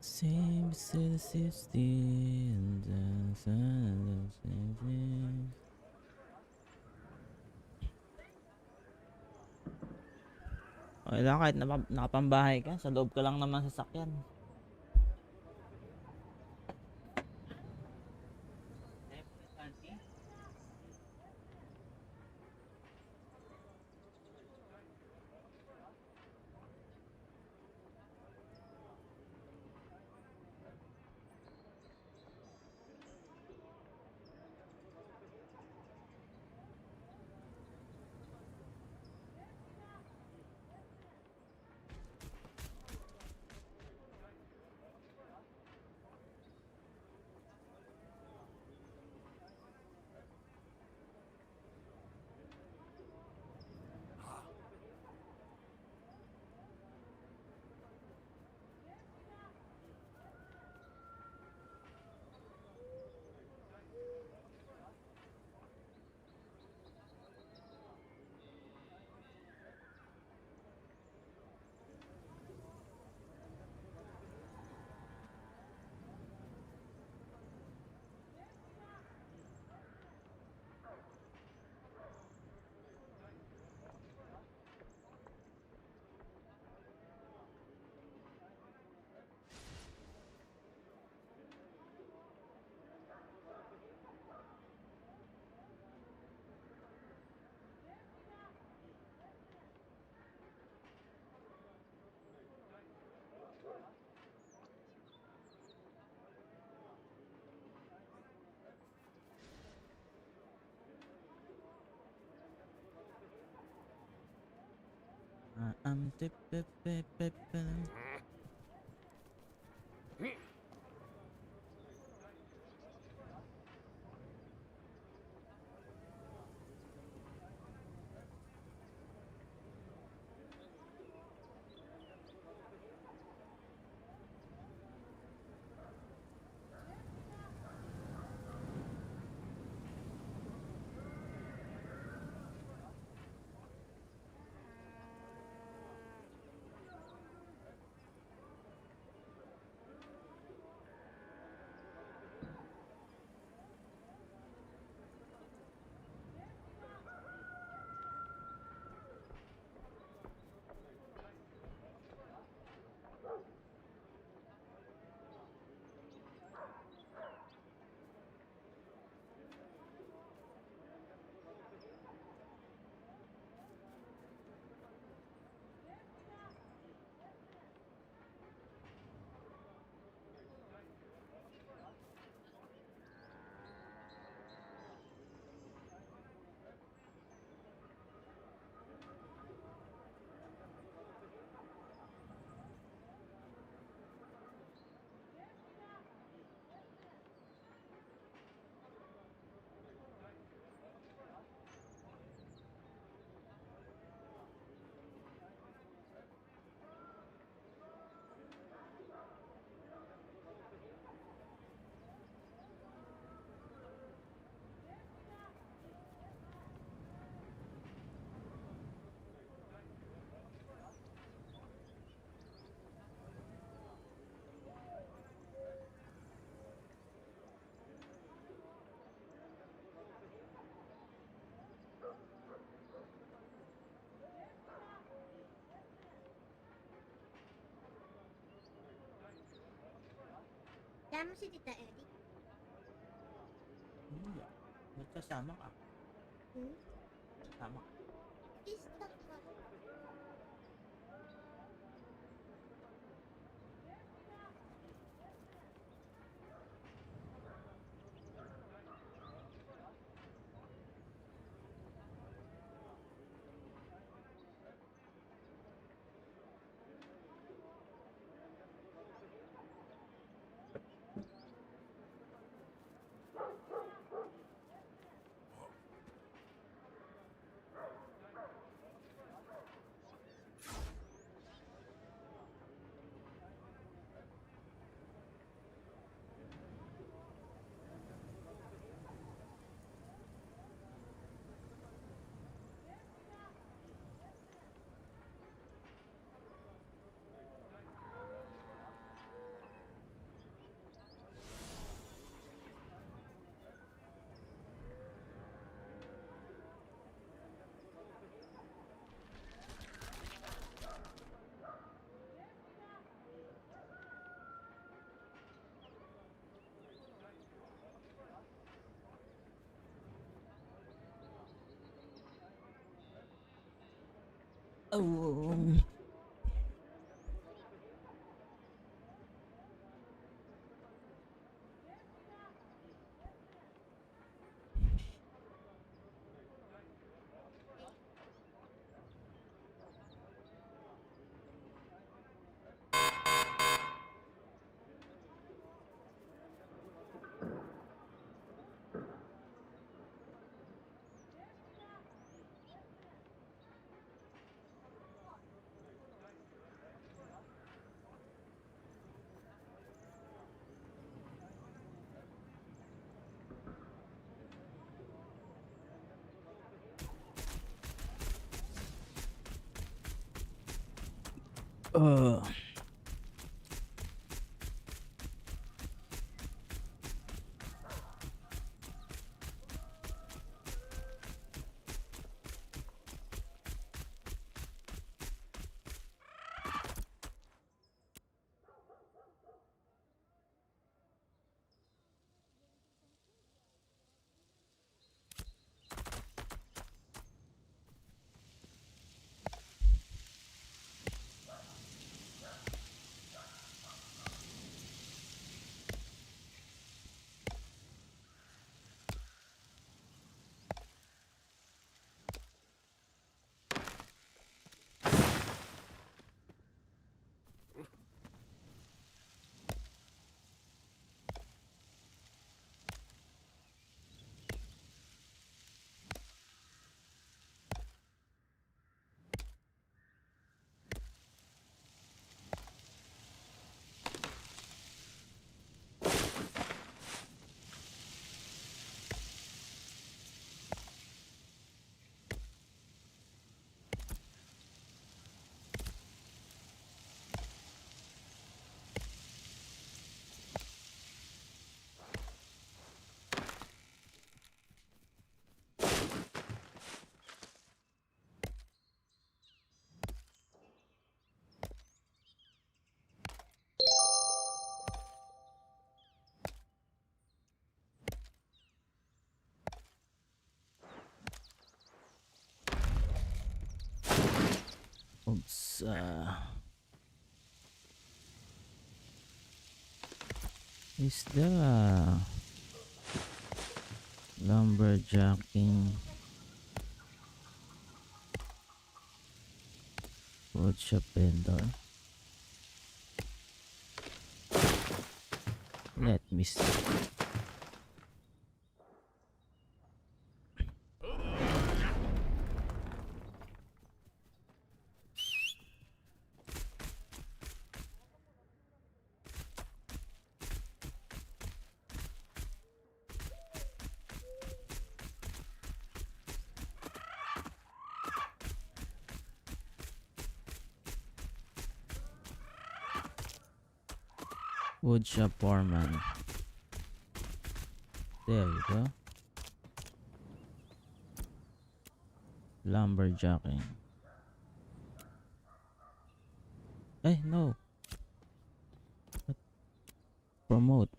Same city, sixty, and then okay lang kahit nakapambahay ka, sa loob ka lang naman sasakyan. I'm tip. Kaya mo si Tita Edith? Hindi. Magsasama ka. Hmm? Sama ka. Please talk ka. Oh. Uh. Oops. Is the lumberjacking wood shop vendor? Let me see. Woodshop foreman. There you go. Lumberjacking. Eh, no. What? Promote.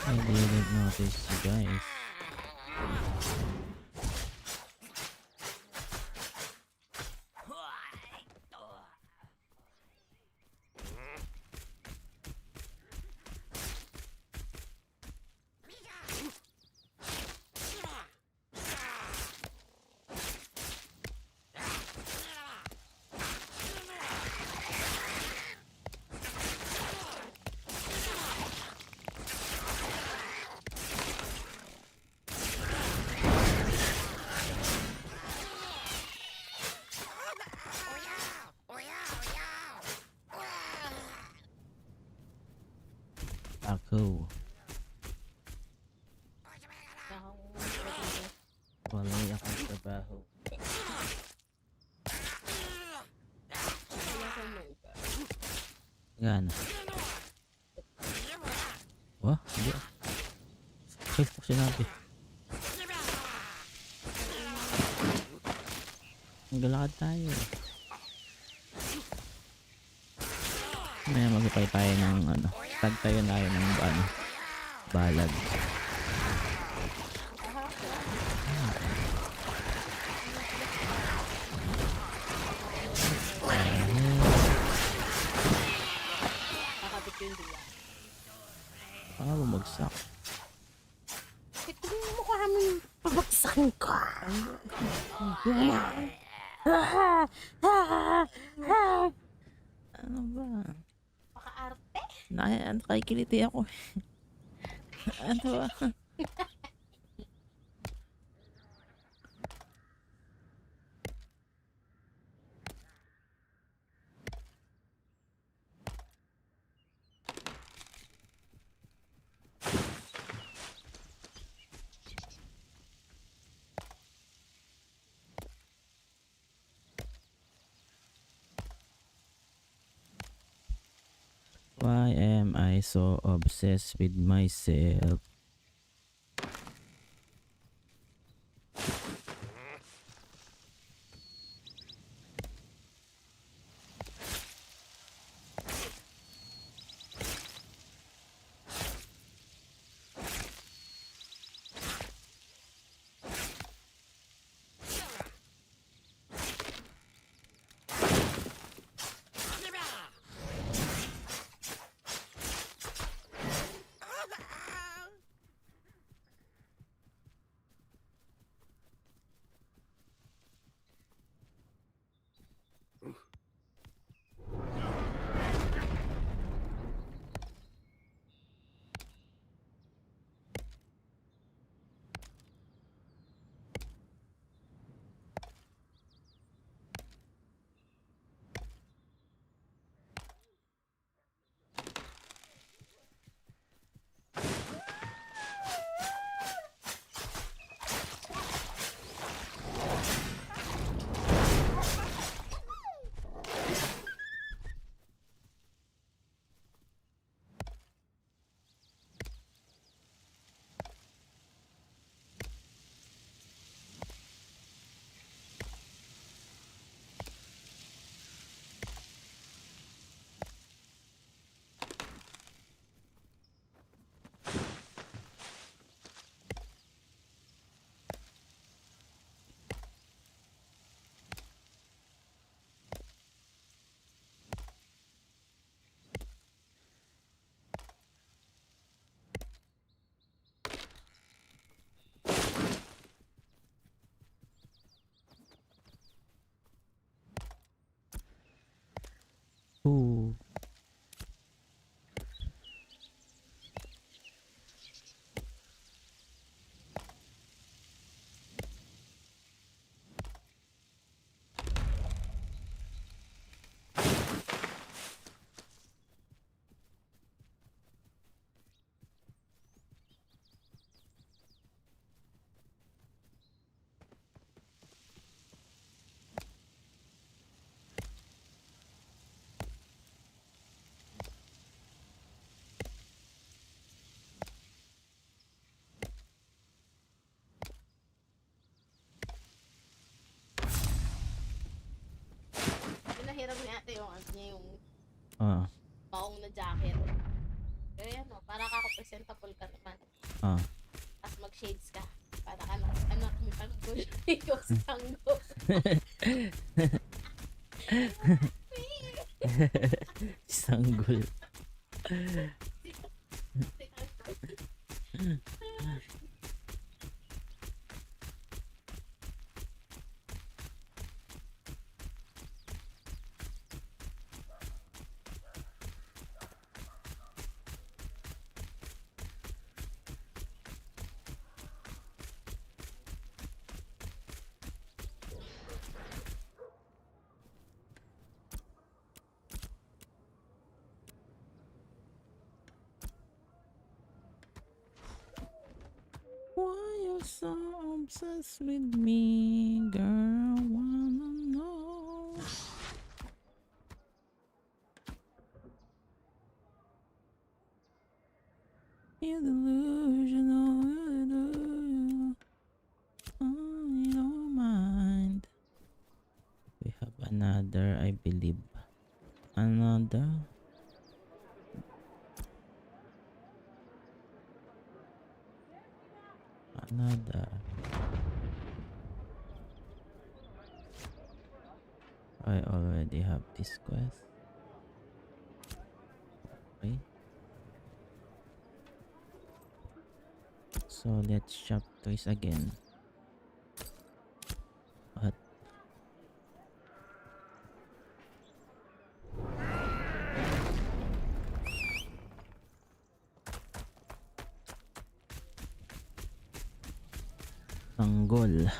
I didn't notice you guys. Ako. Wala akong trabaho. Gana. Wah, hindi. Safe ko sinabi. Maglalakad tayo. May magpapay tayo ng ano. Tag tayo na yun ng ano. Balag. Bumagsak. Ito yung mukha namin pabagsakin ka. Ano ba? Paka-arte? Nakikiliti ako. Ano ba? Why am I so obsessed with myself? Ooh. Nahirap ni ate yung ano niya yung Ah. maong na jacket. Pero yan o, para ka presentable ka naman. Ah. Tapos mag-shades ka. Para ka na, anak, may tanggol. Ikaw si tanggol. Sanggol. Why you so obsessed with me, girl? Wanna know? You delusional, you don't mind. We have another, I believe. Another. I already have this quest. Okay. So let's shop toys again. What? Tanggol.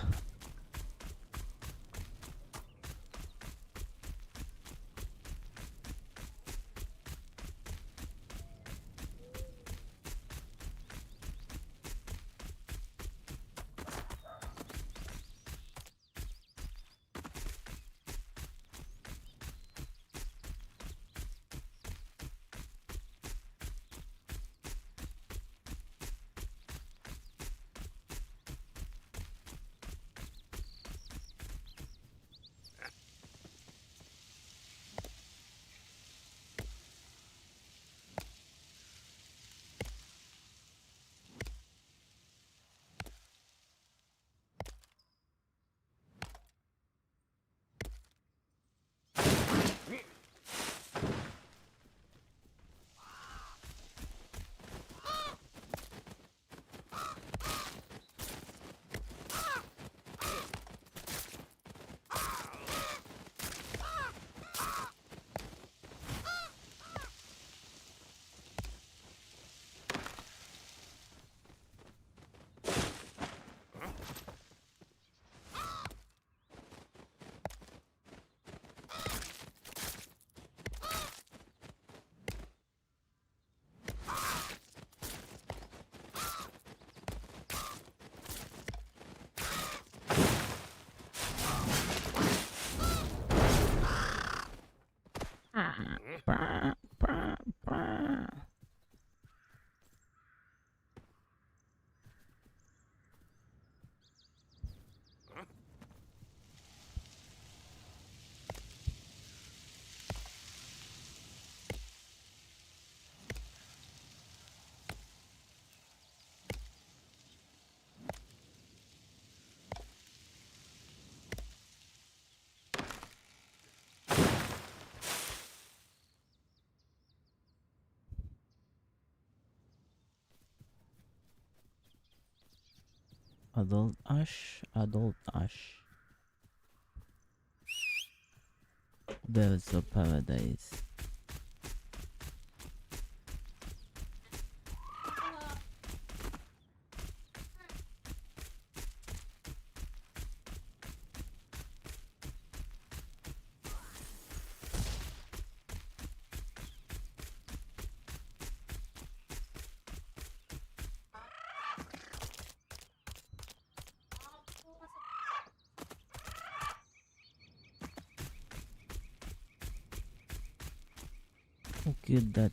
Adult Ash. Birds of Paradise. How cute that.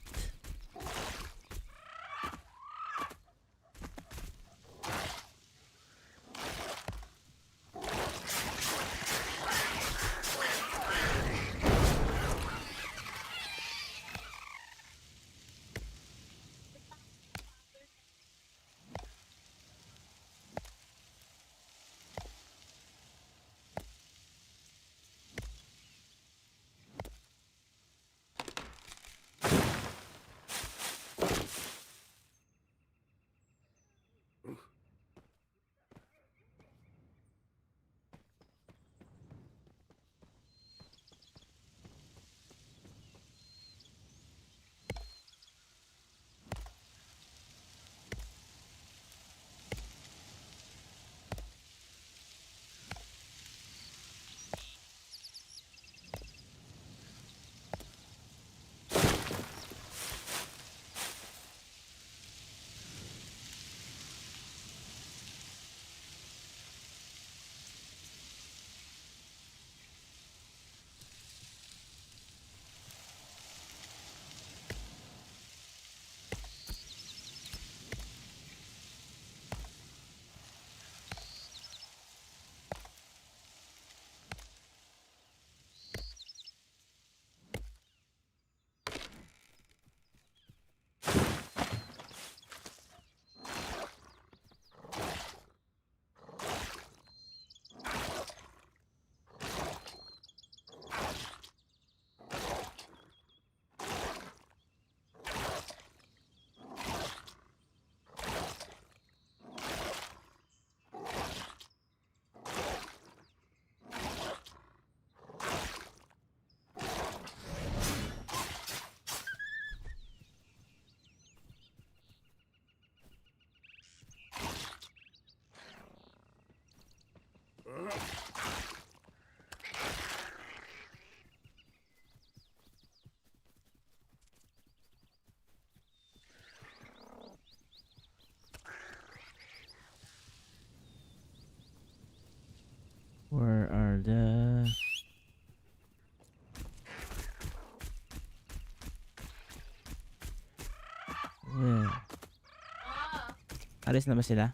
Zelda. Well, alis na ba sila?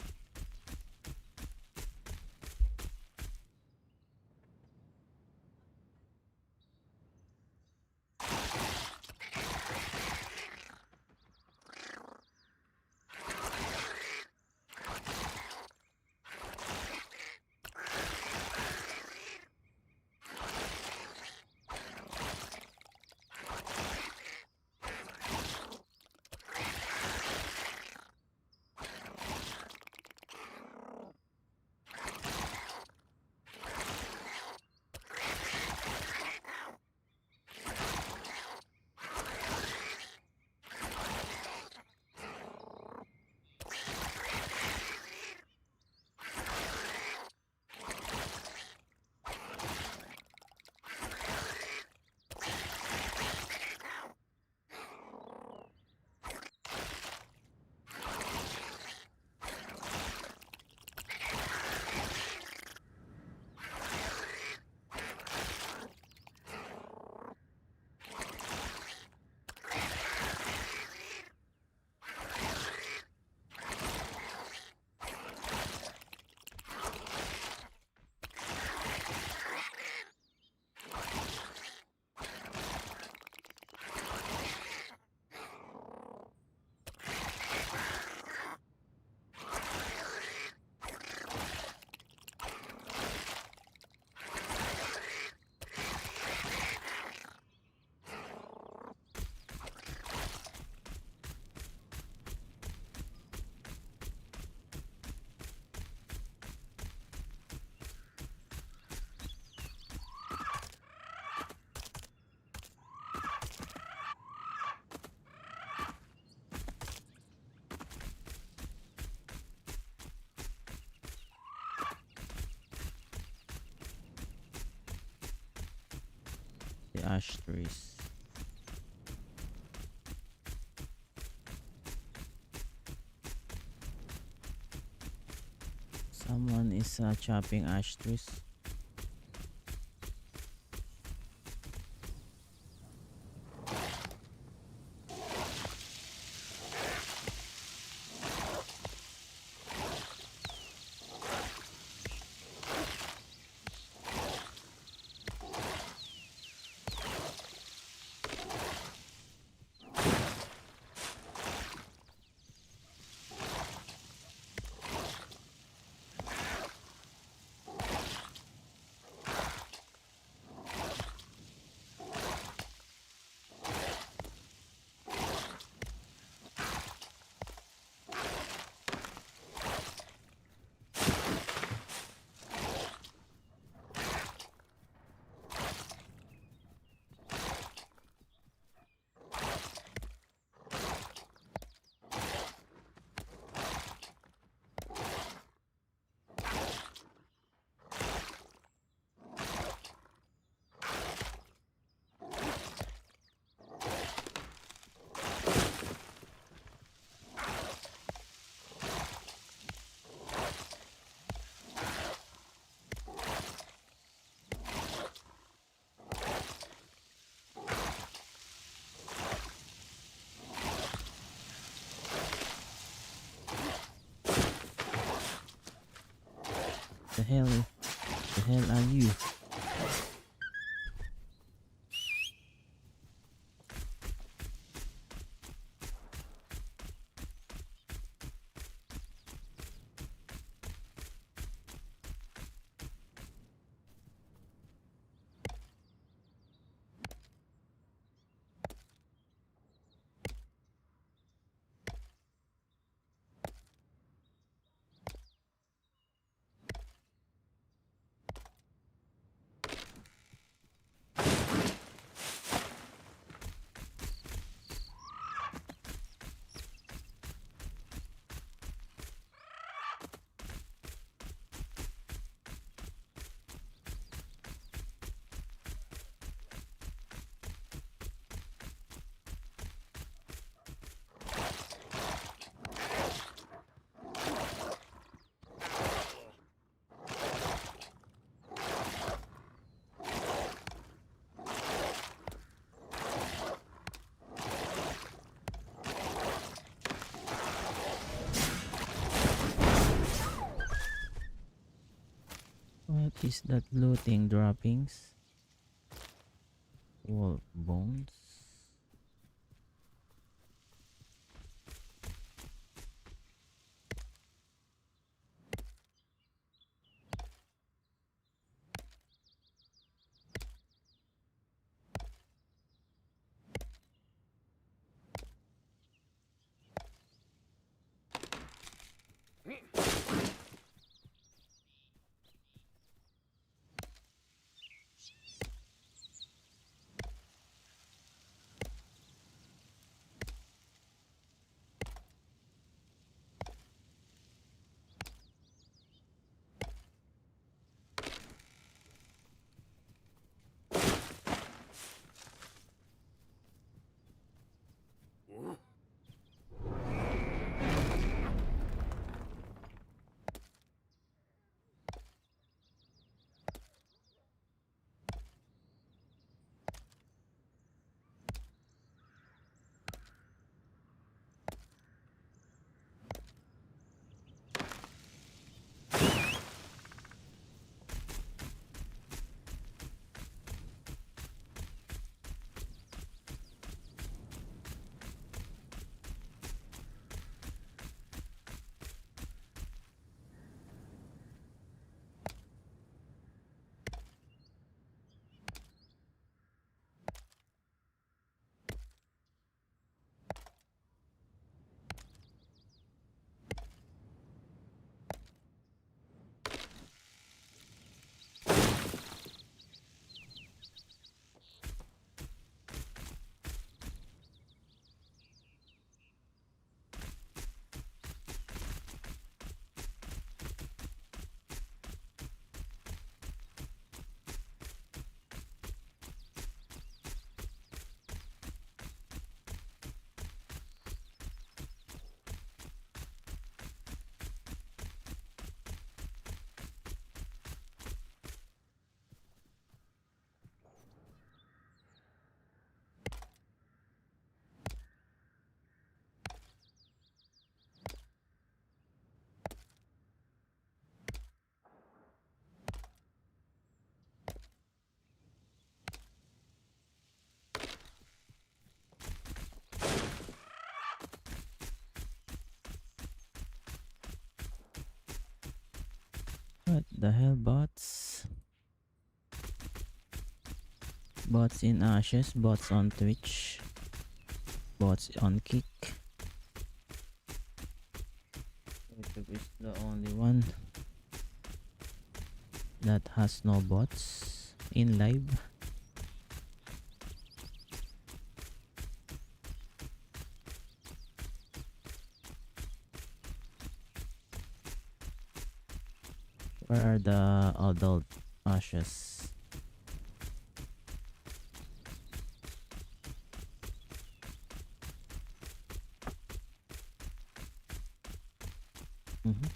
The ash trees. Someone is chopping ash trees. The hell are you? What is that blue thing? Droppings? Wolf bones? What the hell, bots? Bots in Ashes, bots on Twitch, bots on Kick. YouTube is the only one that has no bots in live. Where are the adult Ashes? Mhm.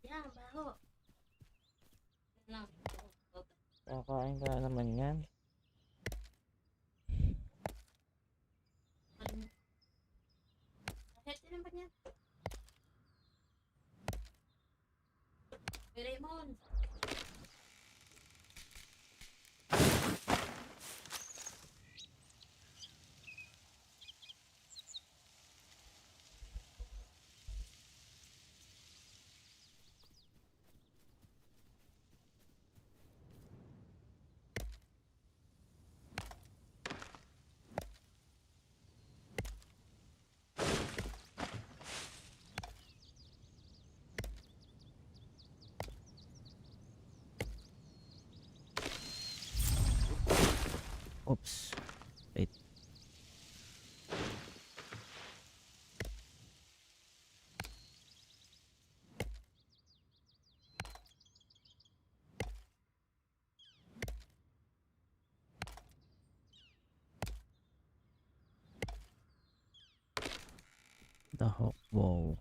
Yan, baho. Yan lang. Kakain ka naman yan. Healthy naman yan. Raymond. Oops. Wait. The hawk bow.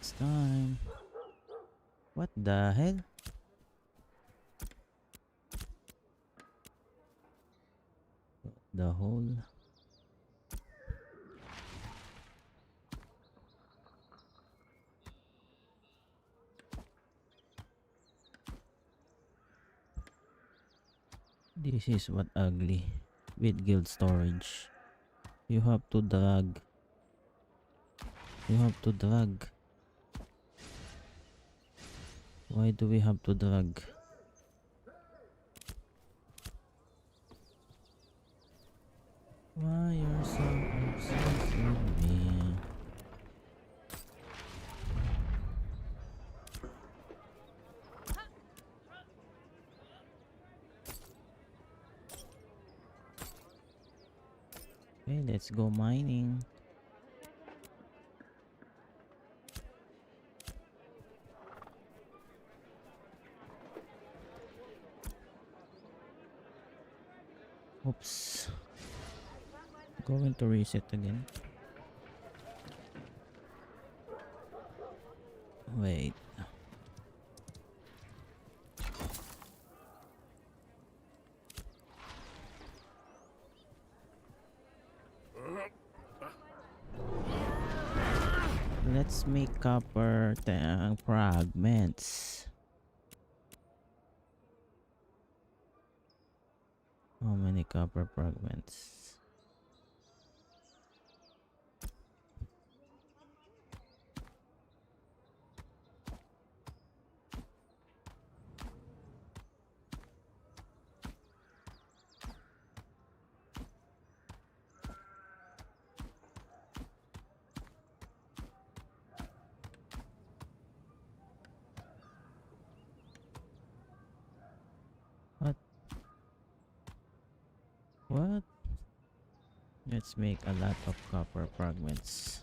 It's time. What the hell? The hole. This is what ugly with guild storage. You have to drag. You have to drag. Why do we have to drag? Why you're so obsessed with me? Okay, let's go mining. Oops. Going to reset again. Wait. Let's make copper fragments. How many copper fragments? What? What? Let's make a lot of copper fragments.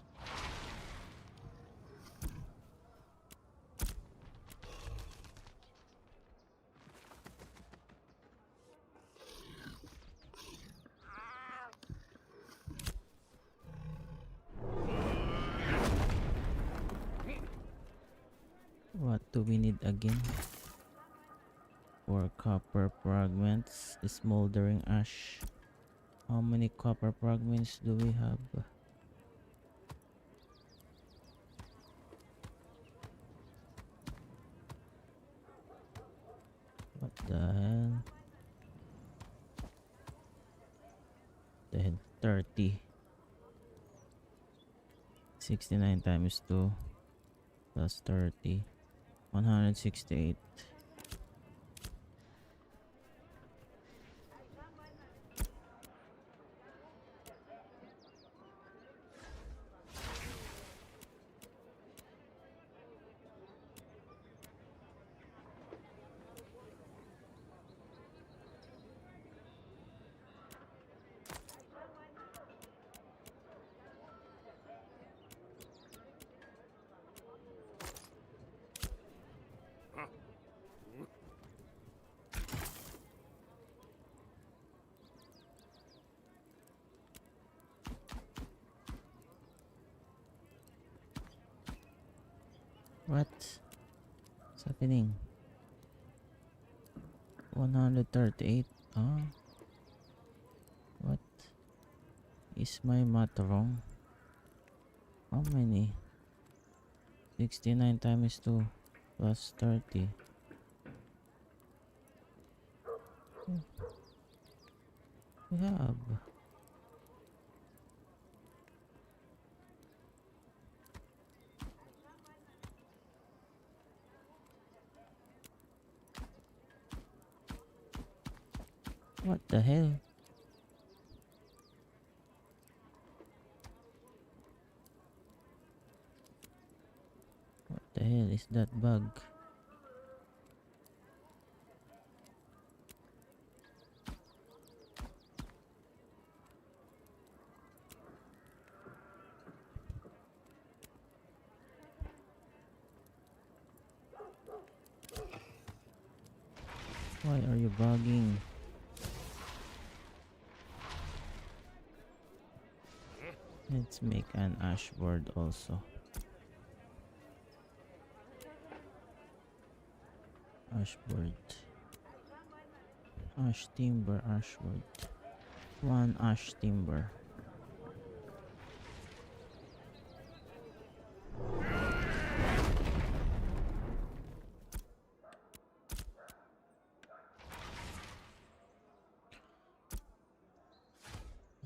What do we need again? For copper fragments, smoldering ash. How many copper fragments do we have? What the hell? The hell? 30. 69 times 2 plus 30. 168. What's happening? 138. Ah, what is my math wrong? How many? 69 times 2 plus 30. We have. What the hell? What the hell is that bug? Why are you bugging? Let's make an ash board also. Ashboard. Ash timber, ashwood. 1 ash timber.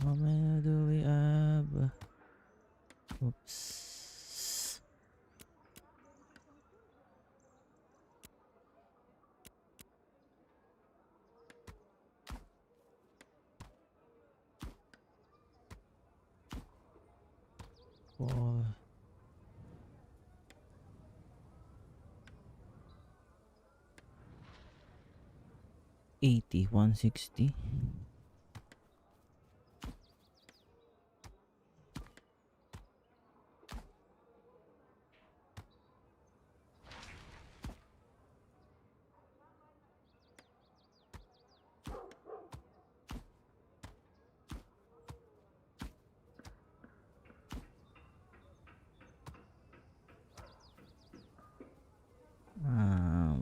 How many do we have? Oops. Four. 80, 160.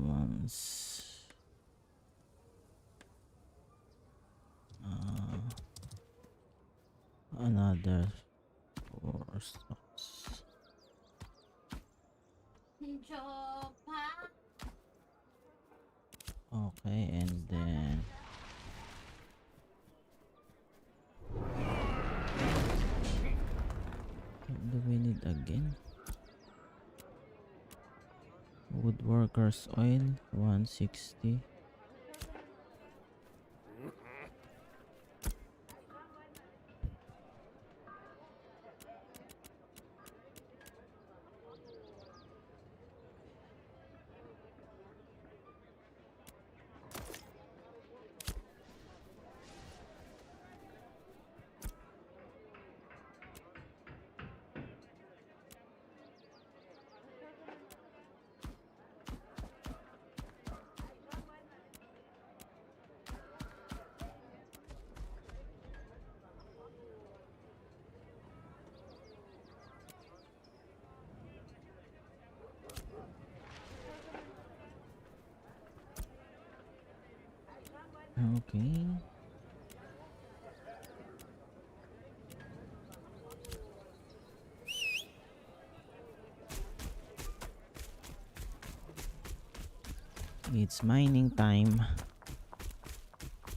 Once. Another 4 stocks. Jopa. Okay, and then what do we need again? Woodworkers oil 160. Okay. It's mining time.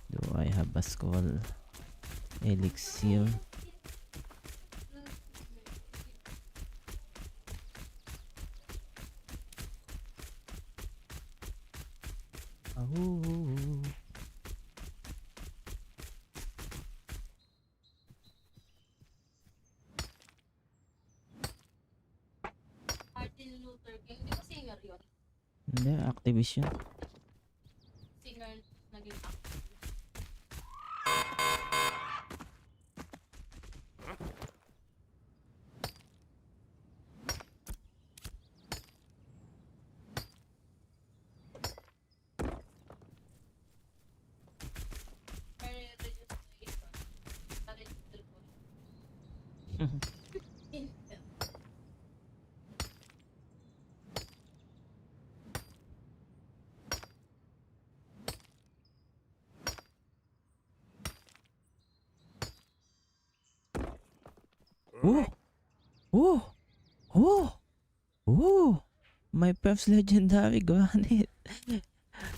Do I have a skull? Elixir. Ahoo. Martin Luther King. Di ba singer yun? Hindi, activist yun. Singer naging actor. Oh! Oh! Oh! Oh! My first legendary granite.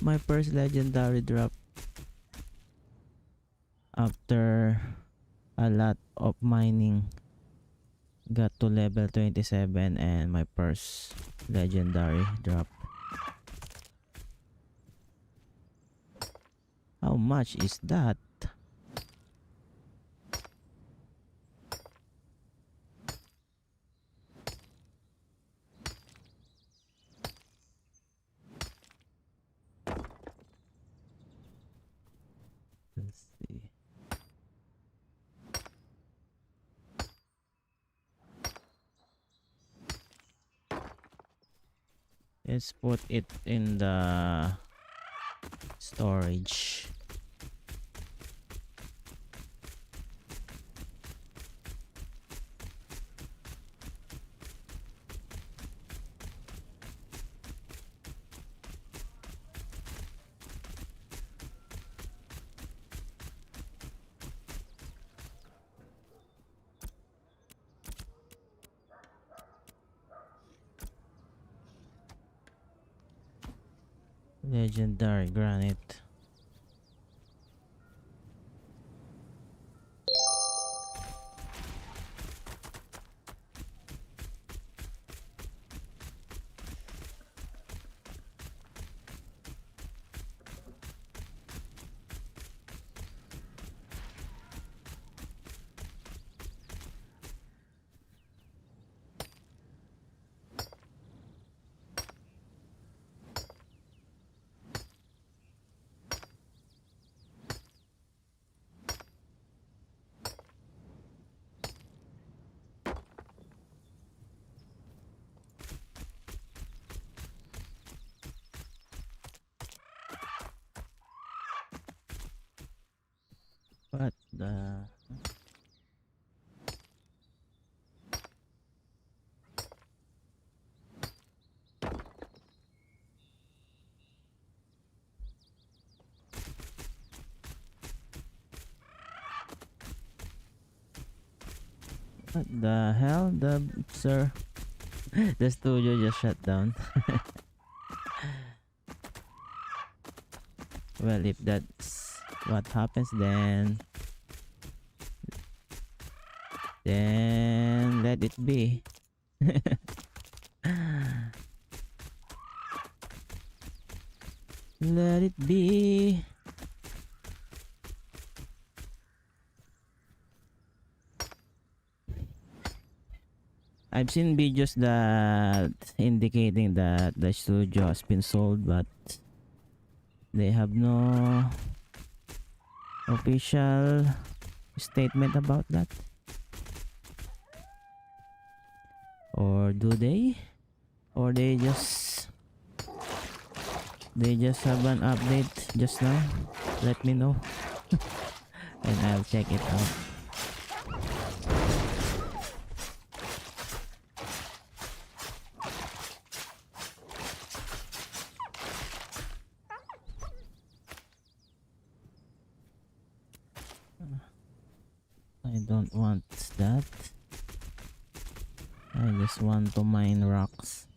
My first legendary drop. After a lot of mining. Got to level 27 and my first legendary drop. How much is that? Let's see. Let's put it in the storage. Legendary granite. What the? What the hell, sir? The studio just shut down. Well, if that's what happens, then let it be. Let it be. I've seen videos that indicating that the studio has been sold, but they have no official statement about that. Or do they? Or they just have an update just now? Let me know and I'll check it out. I don't want that. I just want to mine rocks.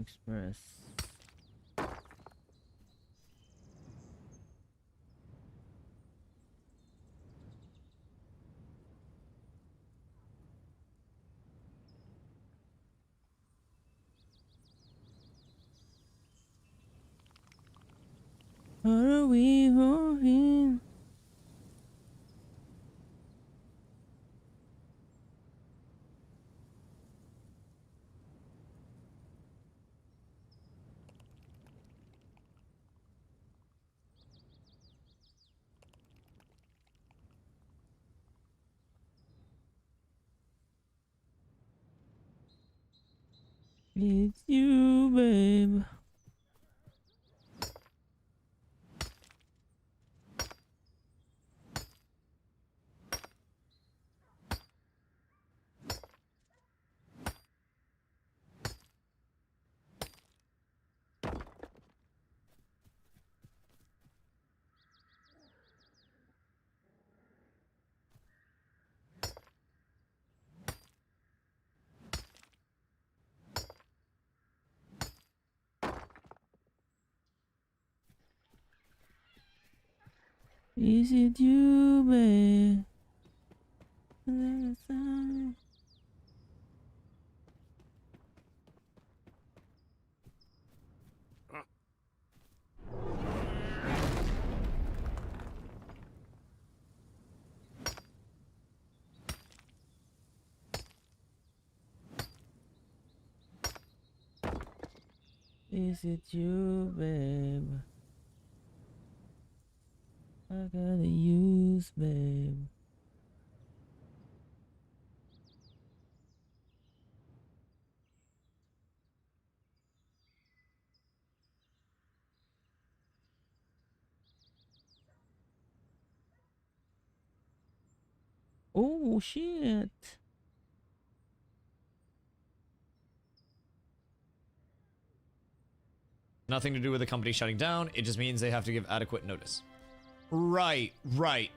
Express. Are we moving? It's you, babe. Is it you, babe? Is it you, babe? I gotta use, babe. Oh shit. Nothing to do with the company shutting down. It just means they have to give adequate notice. Right.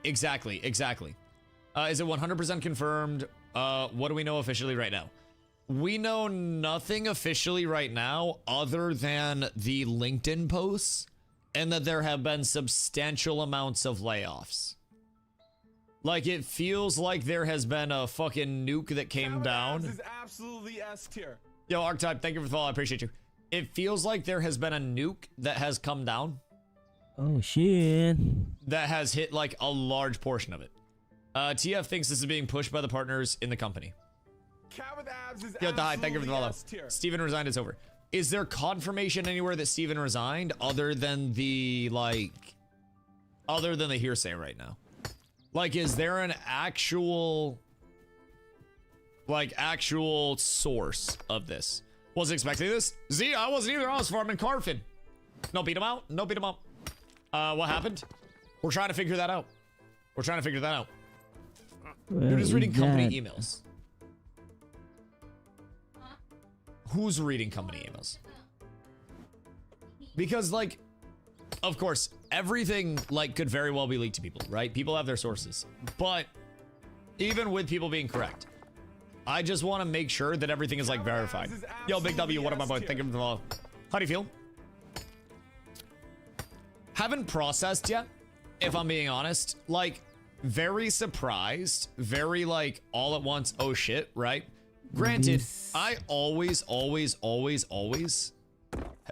Exactly. Is it 100% confirmed? What do we know officially right now? We know nothing officially right now other than the LinkedIn posts and that there have been substantial amounts of layoffs. Like, it feels like there has been a fucking nuke that came down. This is absolutely S tier. Yo, Archetype, thank you for the follow. I appreciate you. It feels like there has been a nuke that has come down. Oh shit. That has hit like a large portion of it. TF thinks this is being pushed by the partners in the company. Cat with abs is Yo, Dahai, thank you for the follow. S tier. Steven resigned, it's over. Is there confirmation anywhere that Steven resigned other than the, hearsay right now? Like, is there an actual source of this? Wasn't expecting this. Z, I wasn't either. I was farming Carfin. No, beat him out. What happened? We're trying to figure that out. You're just reading company emails. Who's reading company emails? Because, like, of course, everything, like, could very well be leaked to people, right? People have their sources. But even with people being correct, I just want to make sure that everything is, like, verified. Yo, Big W, what up, my boy? Thank you for the follow. How do you feel? Haven't processed yet, if I'm being honest. Like, very surprised. Very, like, all at once, oh shit, right? Granted, I always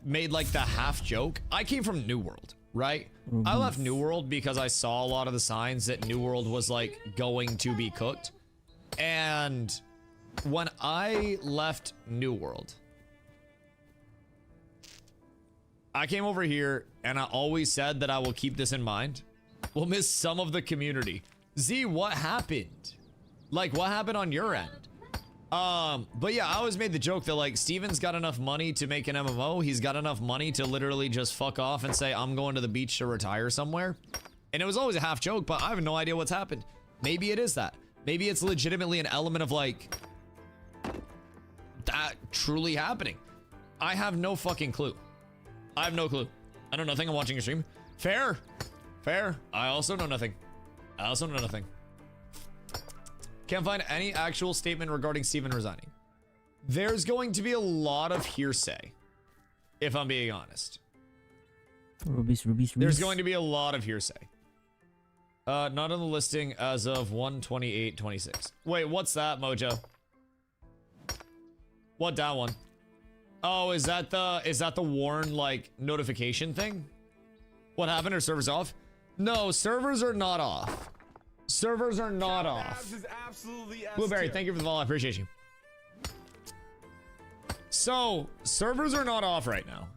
made, like, the half joke. I came from New World, right? I left New World because I saw a lot of the signs that New World was, like, going to be cooked. And when I left New World, I came over here and I always said that I will keep this in mind. We'll miss some of the community. Z, what happened? Like, what happened on your end? But yeah, I always made the joke that, like, Steven's got enough money to make an MMO. He's got enough money to literally just fuck off and say, I'm going to the beach to retire somewhere. And it was always a half joke, but I have no idea what's happened. Maybe it is that. Maybe it's legitimately an element of, like, that truly happening. I have no fucking clue. I have no clue. I know nothing. I'm watching your stream. Fair. I also know nothing. Can't find any actual statement regarding Steven resigning. There's going to be a lot of hearsay, if I'm being honest. Rubies. There's going to be a lot of hearsay. Not on the listing as of 1/28/26. Wait, what's that, Mojo? What that one? Oh, is that the Warren, like, notification thing? What happened? Are servers off? No, servers are not off. Servers are not off. Blueberry, thank you for the follow. I appreciate you. So, servers are not off right now.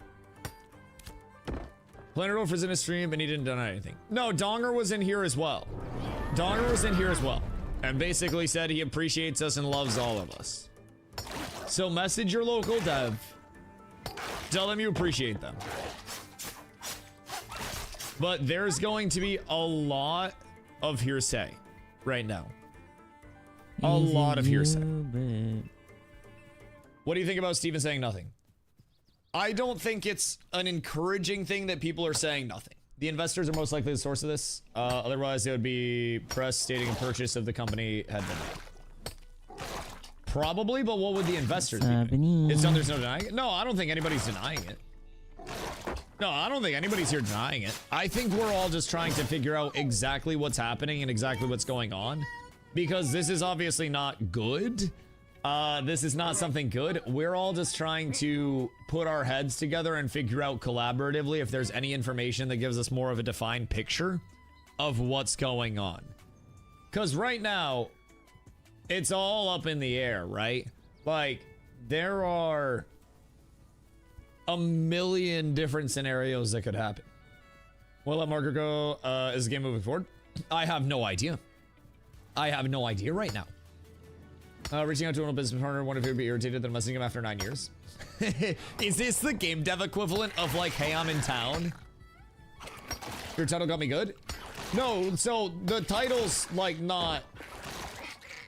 Planet Wolf was in a stream and he didn't deny anything. No, Donger was in here as well. And basically said he appreciates us and loves all of us. So message your local dev. Tell them you appreciate them. But there's going to be a lot of hearsay right now. A lot of hearsay. What do you think about Steven saying nothing? I don't think it's an encouraging thing that people are saying nothing. The investors are most likely the source of this. Otherwise, it would be press stating a purchase of the company had been made. Probably, but what would the investors be doing? It's done, there's no denying it? No, I don't think anybody's denying it. No, I don't think anybody's here denying it. I think we're all just trying to figure out exactly what's happening and exactly what's going on. Because this is obviously not good. This is not something good. We're all just trying to put our heads together and figure out collaboratively if there's any information that gives us more of a defined picture of what's going on. Because right now, it's all up in the air, right? Like, there are a million different scenarios that could happen. We'll let Margaret go. Is the game moving forward? I have no idea. I have no idea right now. Reaching out to an old business partner, one of you would be irritated that I'm messaging him after 9 years. Is this the game dev equivalent of like, hey, I'm in town? Your title got me good? No, so the title's like not...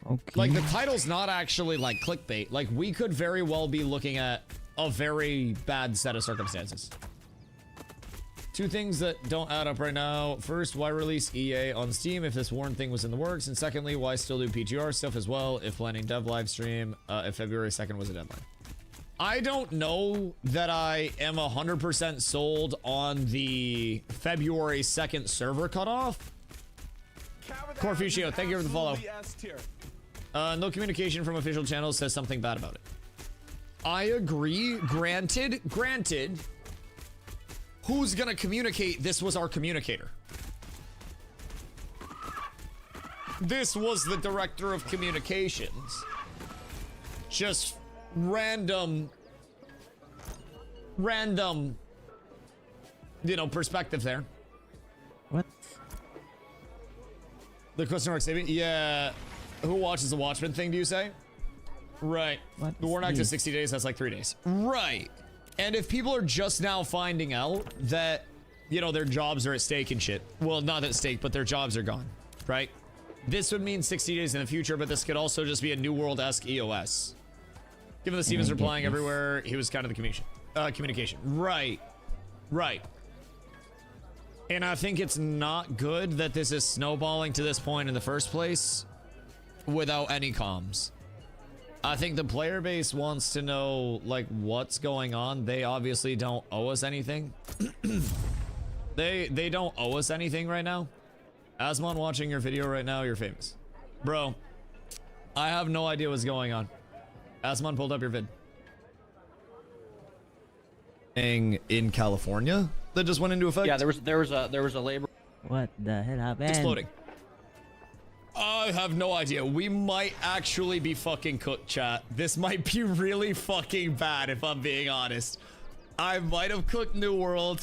Okay. Like the title's not actually like clickbait. Like we could very well be looking at a very bad set of circumstances. Two things that don't add up right now. First, why release EA on Steam if this Warren thing was in the works? And secondly, why still do PGR stuff as well if planning dev live stream if February 2nd was a deadline? I don't know that I am 100% sold on the February 2nd server cutoff. Corfucio, thank you for the follow. No communication from official channels says something bad about it. I agree. Granted, who's gonna communicate? This was our communicator. This was the director of communications. Just random, you know, perspective there. What? The question mark statement? Yeah. Who watches the Watchmen thing, do you say? Right. What The Warren is Act is this? 60 days, that's like 3 days. Right. And if people are just now finding out that, you know, their jobs are at stake and shit. Well, not at stake, but their jobs are gone. Right? This would mean 60 days in the future, but this could also just be a New World-esque EOS. Given the Stevens replying everywhere, he was kind of the communication. Right. Right. And I think it's not good that this is snowballing to this point in the first place without any comms. I think the player base wants to know, like, what's going on. They obviously don't owe us anything. They don't owe us anything right now. Asmon, watching your video right now, you're famous. Bro, I have no idea what's going on. Asmon pulled up your vid. In California that just went into effect? Yeah, there was a labor. What the hell happened? Exploding. I have no idea. We might actually be fucking cooked, chat. This might be really fucking bad if I'm being honest. I might have cooked New World.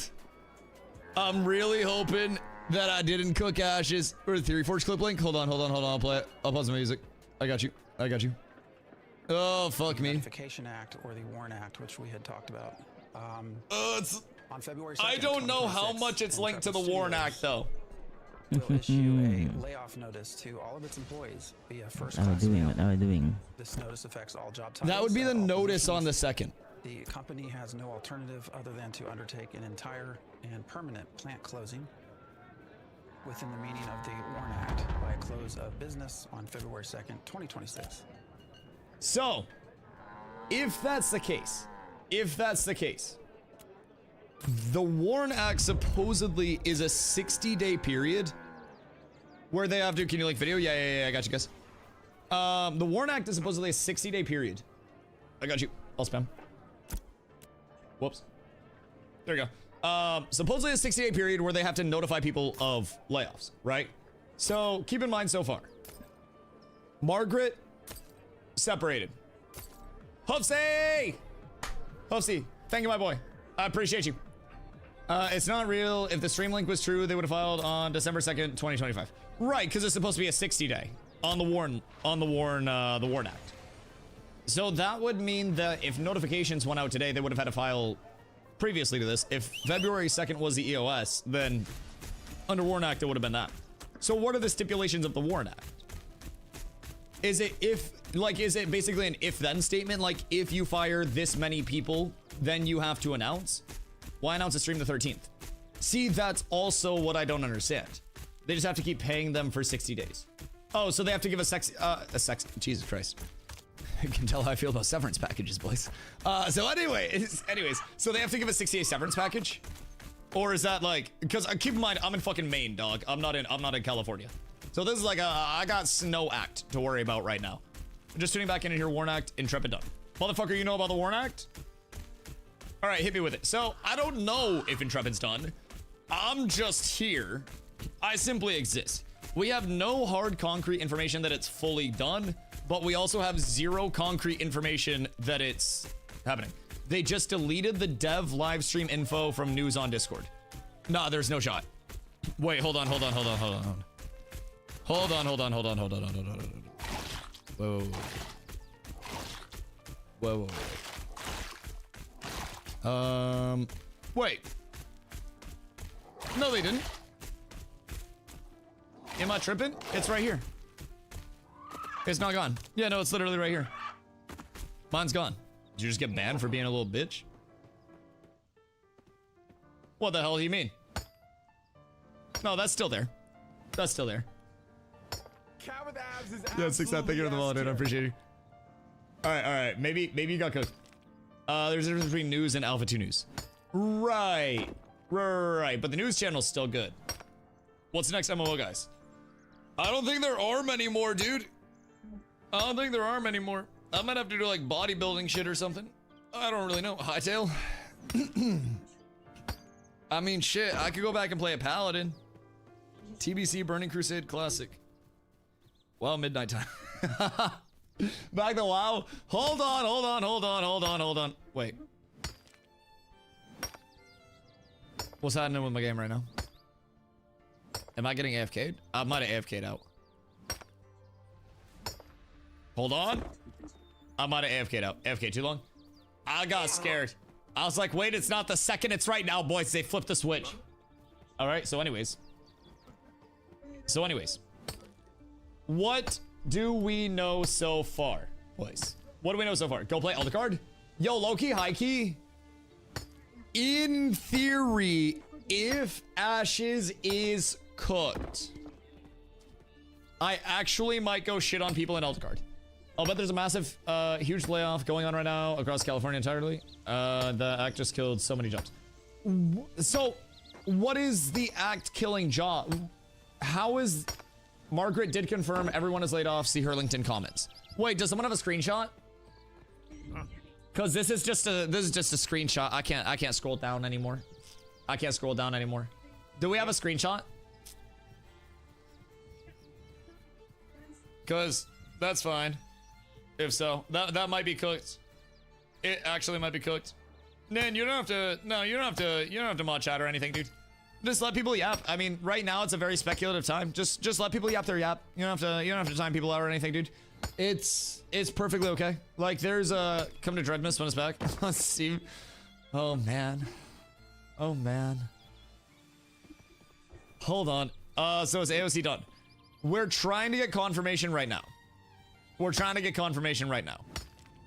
I'm really hoping that I didn't cook Ashes. Or the Theory Forge clip link. Hold on. I'll play it. I'll pause the music. I got you. Oh, fuck me. Notification Act or the Warren Act, which we had talked about. It's... On February 2nd, I don't know how 2026, much it's linked to the Intrepid Warren Studios Act, though. will issue a layoff notice to all of its employees via first What are we class doing? mail. What are we doing? This notice affects all job titles. That would be the all notice on the positions. 2nd. The company has no alternative other than to undertake an entire and permanent plant closing within the meaning of the Warren Act by a close of business on February 2nd, 2026. So, if that's the case, the Warren Act supposedly is a 60-day period where they have to. Can you link video? Yeah, I got you guys. The Warren Act is supposedly a 60-day period. I got you. I'll spam. Whoops. There you go. Supposedly a 60-day period where they have to notify people of layoffs, right? So keep in mind so far. Margaret separated. Hoofsy, thank you, my boy. I appreciate you. It's not real. If the stream link was true, they would have filed on December 2nd, 2025. Right, because it's supposed to be a 60-day on the Warren Act. So that would mean that if notifications went out today, they would have had to file previously to this. If February 2nd was the EOS, then under Warren Act, it would have been that. So what are the stipulations of the Warren Act? Is it basically an if-then statement? Like, if you fire this many people, then you have to announce? Why announce a stream the 13th? See, that's also what I don't understand. They just have to keep paying them for 60 days. Oh, so they have to give Jesus Christ. I can tell how I feel about severance packages, boys. So anyways, so they have to give a 60-day severance package? Or is that like, because keep in mind, I'm in fucking Maine, dog. I'm not in California. So this is like I got Snow Act to worry about right now. Just tuning back in here, Warren Act, Intrepid done. Motherfucker, you know about the Warren Act? All right, hit me with it. So I don't know if Intrepid's done. I'm just here. I simply exist. We have no hard concrete information that it's fully done, but we also have zero concrete information that it's happening. They just deleted the dev live stream info from news on Discord. Nah, there's no shot. Wait, hold on. Hold on. Whoa. Wait. No, they didn't. Am I tripping? It's right here. It's not gone. Yeah, no, it's literally right here. Mine's gone. Did you just get banned for being a little bitch? What the hell do you mean? No, that's still there. That's still there. Cat with abs is Yeah, 6 out. Thank you for the volunteer. I appreciate you. All right. Maybe you got cooked. There's a difference between news and Alpha 2 News. Right. But the news channel's still good. What's the next MMO, guys? I don't think there are many more, dude. I don't think there are many more. I might have to do like bodybuilding shit or something. I don't really know. Hightail? I mean, shit, I could go back and play a Paladin. TBC Burning Crusade Classic. Wow, midnight time. Back to WoW. Hold on. Wait. What's happening with my game right now? Am I getting AFK'd? I might have AFK'd out. Hold on. I might have AFK'd out. AFK too long? I got scared. I was like, wait, it's not the second, it's right now, boys. They flipped the switch. All right, so anyways. What do we know so far, boys? What do we know so far? Go play Eldercard? Yo, Loki, high key. In theory, if Ashes is cooked, I actually might go shit on people in Eldercard. I'll bet there's a massive, huge layoff going on right now across California entirely. The act just killed so many jobs. So, what is the act killing job? How is... Margaret did confirm everyone is laid off. See her LinkedIn comments. Wait, does someone have a screenshot? Because this is just a screenshot. I can't scroll down anymore. Do we have a screenshot? Because that's fine. If so, that might be cooked. It actually might be cooked. Nan, you don't have to. No, you don't have to mod chat or anything, dude. Just let people yap. I mean, right now it's a very speculative time. Just let people yap their yap. You don't have to time people out or anything, dude. It's perfectly okay. Like there's come to Dreadmas when it's back. Let's see. Oh man. Hold on. So it's AOC done. We're trying to get confirmation right now.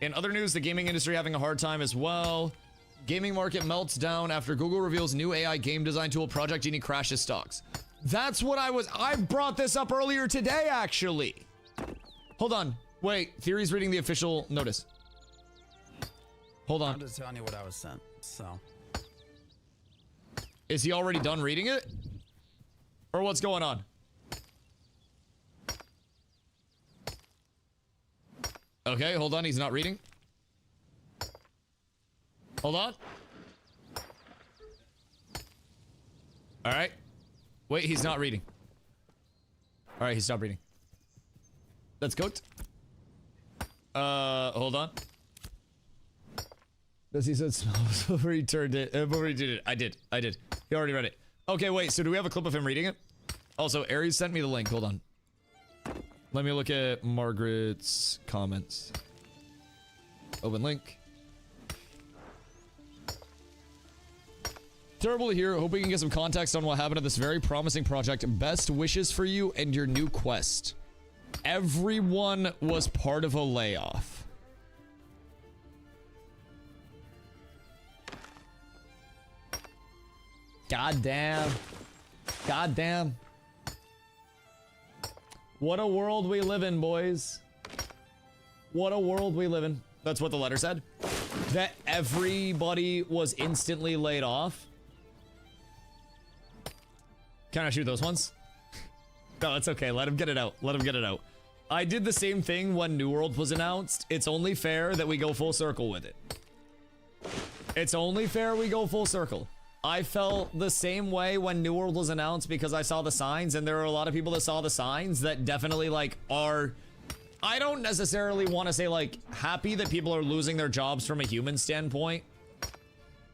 In other news, the gaming industry having a hard time as well. Gaming market melts down after Google reveals new AI game design tool Project Genie crashes stocks. That's what I brought this up earlier today, actually. Hold on. Wait, Theory's reading the official notice. Hold on. I'm just telling you what I was sent, so. Is he already done reading it? Or what's going on? Okay, hold on, he's not reading. Hold on. All right. Wait, he's not reading. All right, he stopped reading. That's cooked. Hold on. Does he said smell before he turned it? Before he did it. I did. He already read it. Okay, wait, so do we have a clip of him reading it? Also, Aries sent me the link. Hold on. Let me look at Margaret's comments. Open link. Terrible to hear. Hope we can get some context on what happened to this very promising project. Best wishes for you and your new quest. Everyone was part of a layoff. God damn. What a world we live in, boys. What a world we live in. That's what the letter said. That everybody was instantly laid off. Can I shoot those ones? No, it's okay. Let him get it out. I did the same thing when New World was announced. It's only fair that we go full circle with it. I felt the same way when New World was announced because I saw the signs, and there are a lot of people that saw the signs that definitely like are, I don't necessarily want to say like happy that people are losing their jobs from a human standpoint,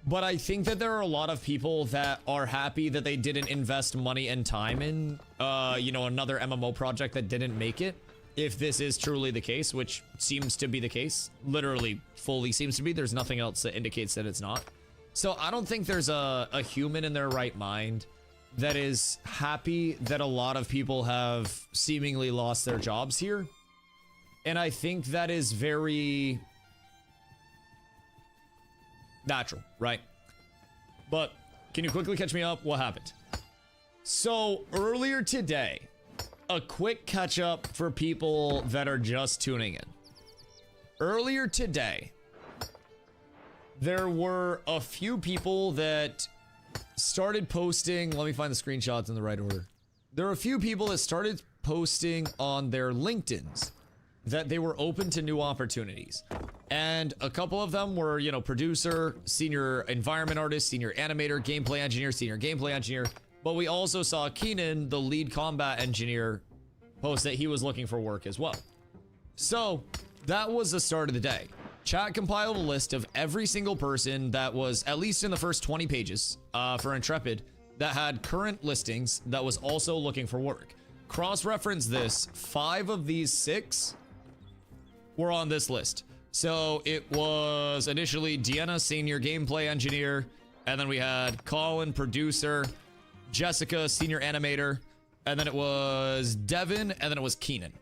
But I think that there are a lot of people that are happy that they didn't invest money and time in, you know, another MMO project that didn't make it. If this is truly the case, which seems to be the case, literally fully seems to be. There's nothing else that indicates that it's not. So I don't think there's a human in their right mind that is happy that a lot of people have seemingly lost their jobs here. And I think that is very natural, right? But can you quickly catch me up? What happened? So earlier today, a quick catch up for people that are just tuning in. Earlier today, there were a few people that started posting. Let me find the screenshots in the right order. There are a few people that started posting on their LinkedIns that they were open to new opportunities. And a couple of them were, you know, producer, senior environment artist, senior animator, gameplay engineer, senior gameplay engineer. But we also saw Keenan, the lead combat engineer, post that he was looking for work as well. So that was the start of the day. Chat compiled a list of every single person that was, at least in the first 20 pages for Intrepid, that had current listings that was also looking for work. Cross-reference this, 5 of these 6 were on this list. So it was initially Deanna, senior gameplay engineer, and then we had Colin, producer, Jessica, senior animator, and then it was Devin, and then it was Keenan.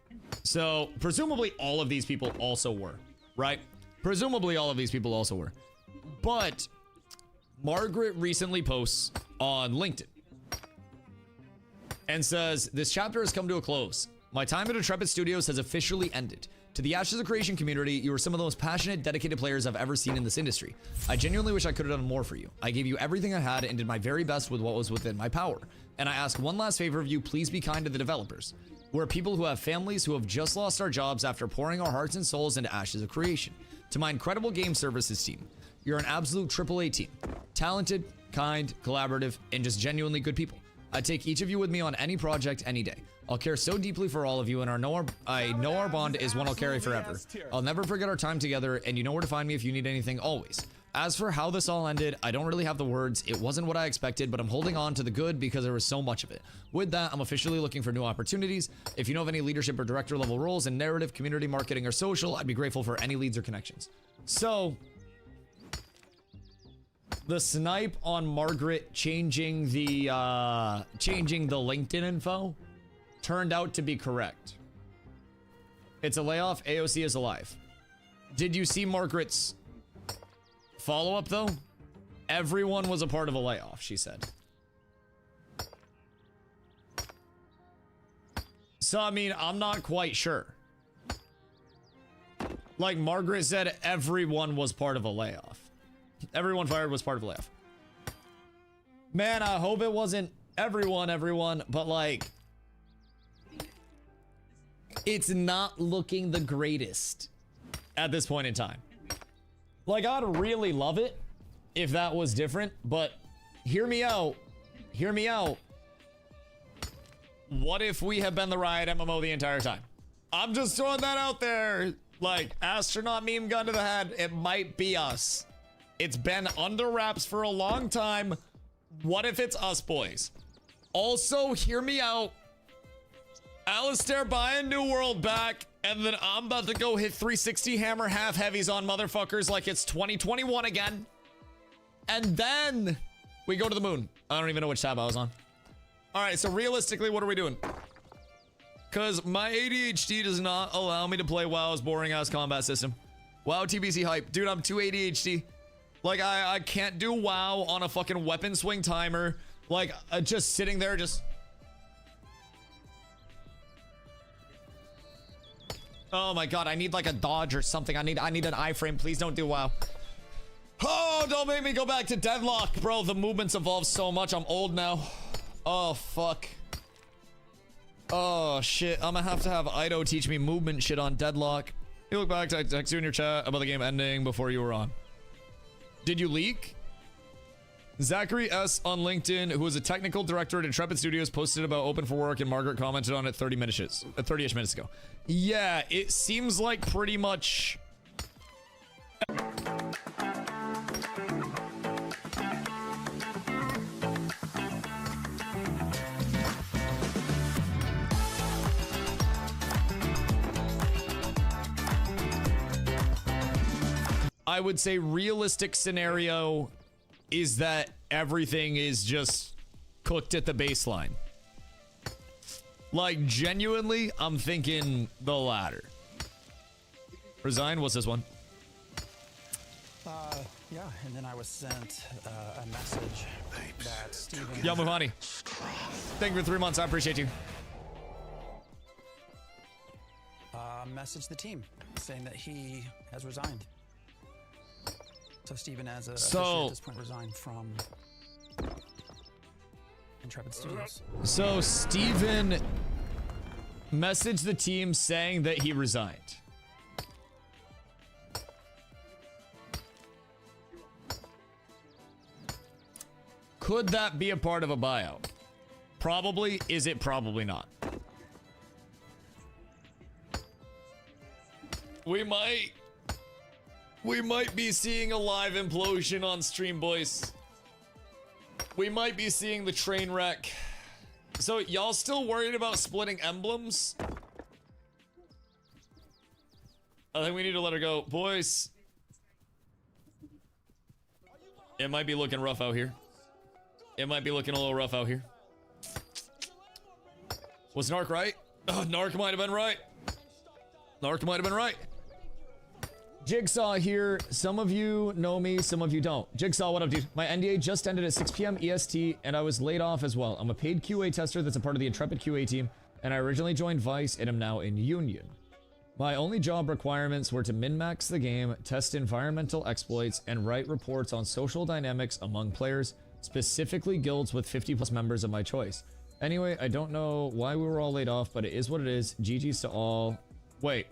So presumably all of these people also were, right? Presumably all of these people also were. But Margaret recently posts on LinkedIn and says, "This chapter has come to a close. My time at Intrepid Studios has officially ended. To the Ashes of Creation community, you are some of the most passionate, dedicated players I've ever seen in this industry. I genuinely wish I could have done more for you. I gave you everything I had and did my very best with what was within my power. And I ask one last favor of you, please be kind to the developers. We're people who have families who have just lost our jobs after pouring our hearts and souls into Ashes of Creation. To my incredible game services team, you're an absolute AAA team. Talented, kind, collaborative, and just genuinely good people. I take each of you with me on any project, any day. I'll care so deeply for all of you, and I know our bond is one I'll carry forever. I'll never forget our time together, and you know where to find me if you need anything, always. As for how this all ended, I don't really have the words. It wasn't what I expected, but I'm holding on to the good because there was so much of it. With that, I'm officially looking for new opportunities. If you know of any leadership or director level roles in narrative, community, marketing, or social, I'd be grateful for any leads or connections." So the snipe on Margaret changing the LinkedIn info turned out to be correct. It's a layoff. AOC is alive. Did you see Margaret's follow-up though? Everyone was a part of a layoff, she said. So I mean, I'm not quite sure. Like Margaret said, everyone was part of a layoff. Everyone fired was part of a layoff. Man, I hope it wasn't everyone, but like, it's not looking the greatest at this point in time. Like, I'd really love it if that was different, but hear me out. Hear me out. What if we have been the Riot MMO the entire time? I'm just throwing that out there. Like, astronaut meme gun to the head. It might be us. It's been under wraps for a long time. What if it's us, boys? Also, hear me out. Alistair buying New World back, and then I'm about to go hit 360 hammer half heavies on motherfuckers like it's 2021 again. And then we go to the moon. I don't even know which tab I was on. All right, so realistically, what are we doing? Because my ADHD does not allow me to play WoW's boring-ass combat system. WoW TBC hype. Dude, I'm too ADHD. Like, I can't do WoW on a fucking weapon swing timer. Like, just sitting there, just... Oh my god, I need like a dodge or something. I need an iframe. Please don't do WoW. Oh, don't make me go back to Deadlock, bro. The movements evolved so much. I'm old now. Oh, fuck. Oh, shit. I'm gonna have to have Ido teach me movement shit on Deadlock. You look back, I text you in your chat about the game ending before you were on. Did you leak? Zachary S. on LinkedIn, who is a technical director at Intrepid Studios, posted about open for work, and Margaret commented on it 30-ish minutes ago. Yeah, it seems like pretty much... I would say realistic scenario is that everything is just cooked at the baseline. Like, genuinely, I'm thinking the latter. Resign? What's this one? Yeah, and then I was sent a message that Steven... Yo, Muhani. Thank you for 3 months. I appreciate you. Messaged the team saying that he has resigned. So Steven has at this point resigned from Intrepid Studios. So Steven messaged the team saying that he resigned. Could that be a part of a buyout? Probably. Is it? Probably not. We might be seeing a live implosion on stream, boys. We might be seeing the train wreck. So y'all still worried about splitting emblems? I think we need to let her go. Boys. It might be looking rough out here. It might be looking a little rough out here. Was Narc right? Oh, Narc might have been right. Narc might have been right. Jigsaw here. Some of you know me, some of you don't. Jigsaw, what up, dude? My NDA just ended at 6 p.m. EST, and I was laid off as well. I'm a paid QA tester that's a part of the Intrepid QA team, and I originally joined Vice and am now in Union. My only job requirements were to min-max the game, test environmental exploits, and write reports on social dynamics among players, specifically guilds with 50+ members of my choice. Anyway, I don't know why we were all laid off, but it is what it is. GG's to all. Wait.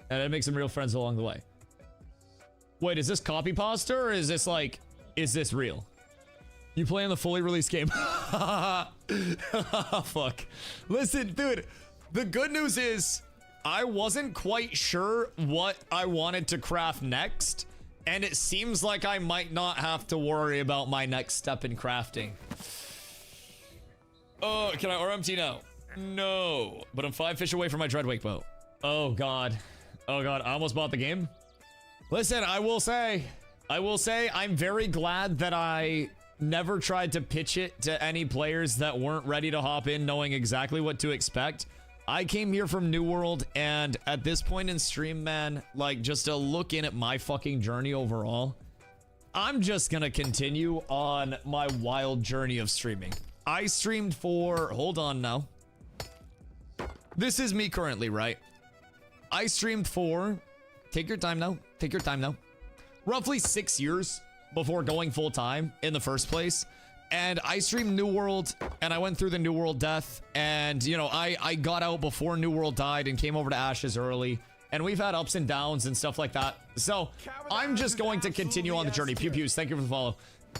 And I make some real friends along the way. Wait, is this copy pasta or is this like, is this real? You play on the fully released game? Fuck. Listen, dude, the good news is I wasn't quite sure what I wanted to craft next, and it seems like I might not have to worry about my next step in crafting. Oh, can I RMT now? No, but I'm 5 fish away from my Dreadwake boat. Oh God. Oh God, I almost bought the game. Listen, I will say I'm very glad that I never tried to pitch it to any players that weren't ready to hop in knowing exactly what to expect. I came here from New World, and at this point in stream, man, like, just to look in at my fucking journey overall, I'm just gonna continue on my wild journey of streaming. I streamed for, hold on now. This is me currently, right? I streamed for, take your time now, roughly 6 years before going full time in the first place. And I streamed New World, and I went through the New World death, and, you know, I got out before New World died and came over to Ashes early, and we've had ups and downs and stuff like that. So I'm just going to continue on the journey. Pew pews, thank you for the follow.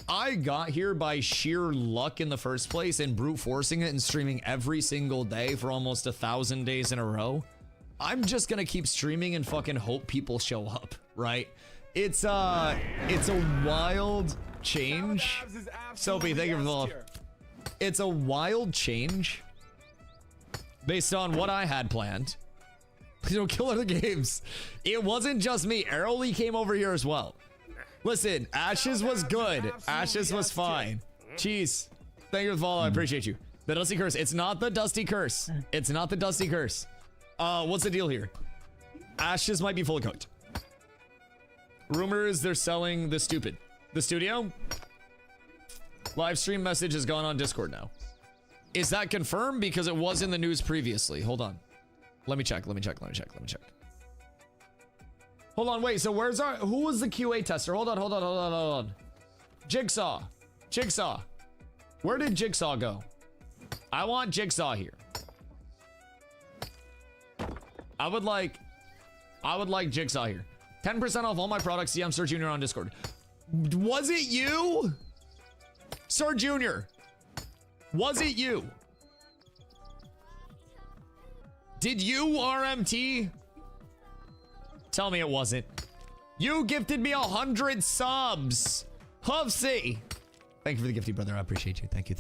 I got here by sheer luck in the first place and brute forcing it and streaming every single day for almost 1,000 days in a row. I'm just gonna keep streaming and fucking hope people show up, right? It's a wild change. Sophie, thank you for the love. It's a wild change based on what I had planned. You know, kill other games. It wasn't just me. Arrowly came over here as well. Listen, Ashes was good. Ashes was fine. Cheese, thank you for the follow. I appreciate you. The Dusty Curse. It's not the Dusty Curse. It's not the Dusty Curse. What's the deal here? Ashes might be fully cooked. Rumor is they're selling the studio. Live stream message has gone on Discord now. Is that confirmed? Because it was in the news previously. Hold on. Let me check. Hold on, wait, so where's our, who was the QA tester? Hold on. Jigsaw. Where did Jigsaw go? I want Jigsaw here. I would like Jigsaw here. 10% off all my products. DM Sir Junior on Discord. Was it you? Sir Junior. Was it you? Did you RMT? Tell me it wasn't. You gifted me 100 subs. Huffsy. Thank you for the gifty, brother. I appreciate you. Thank you.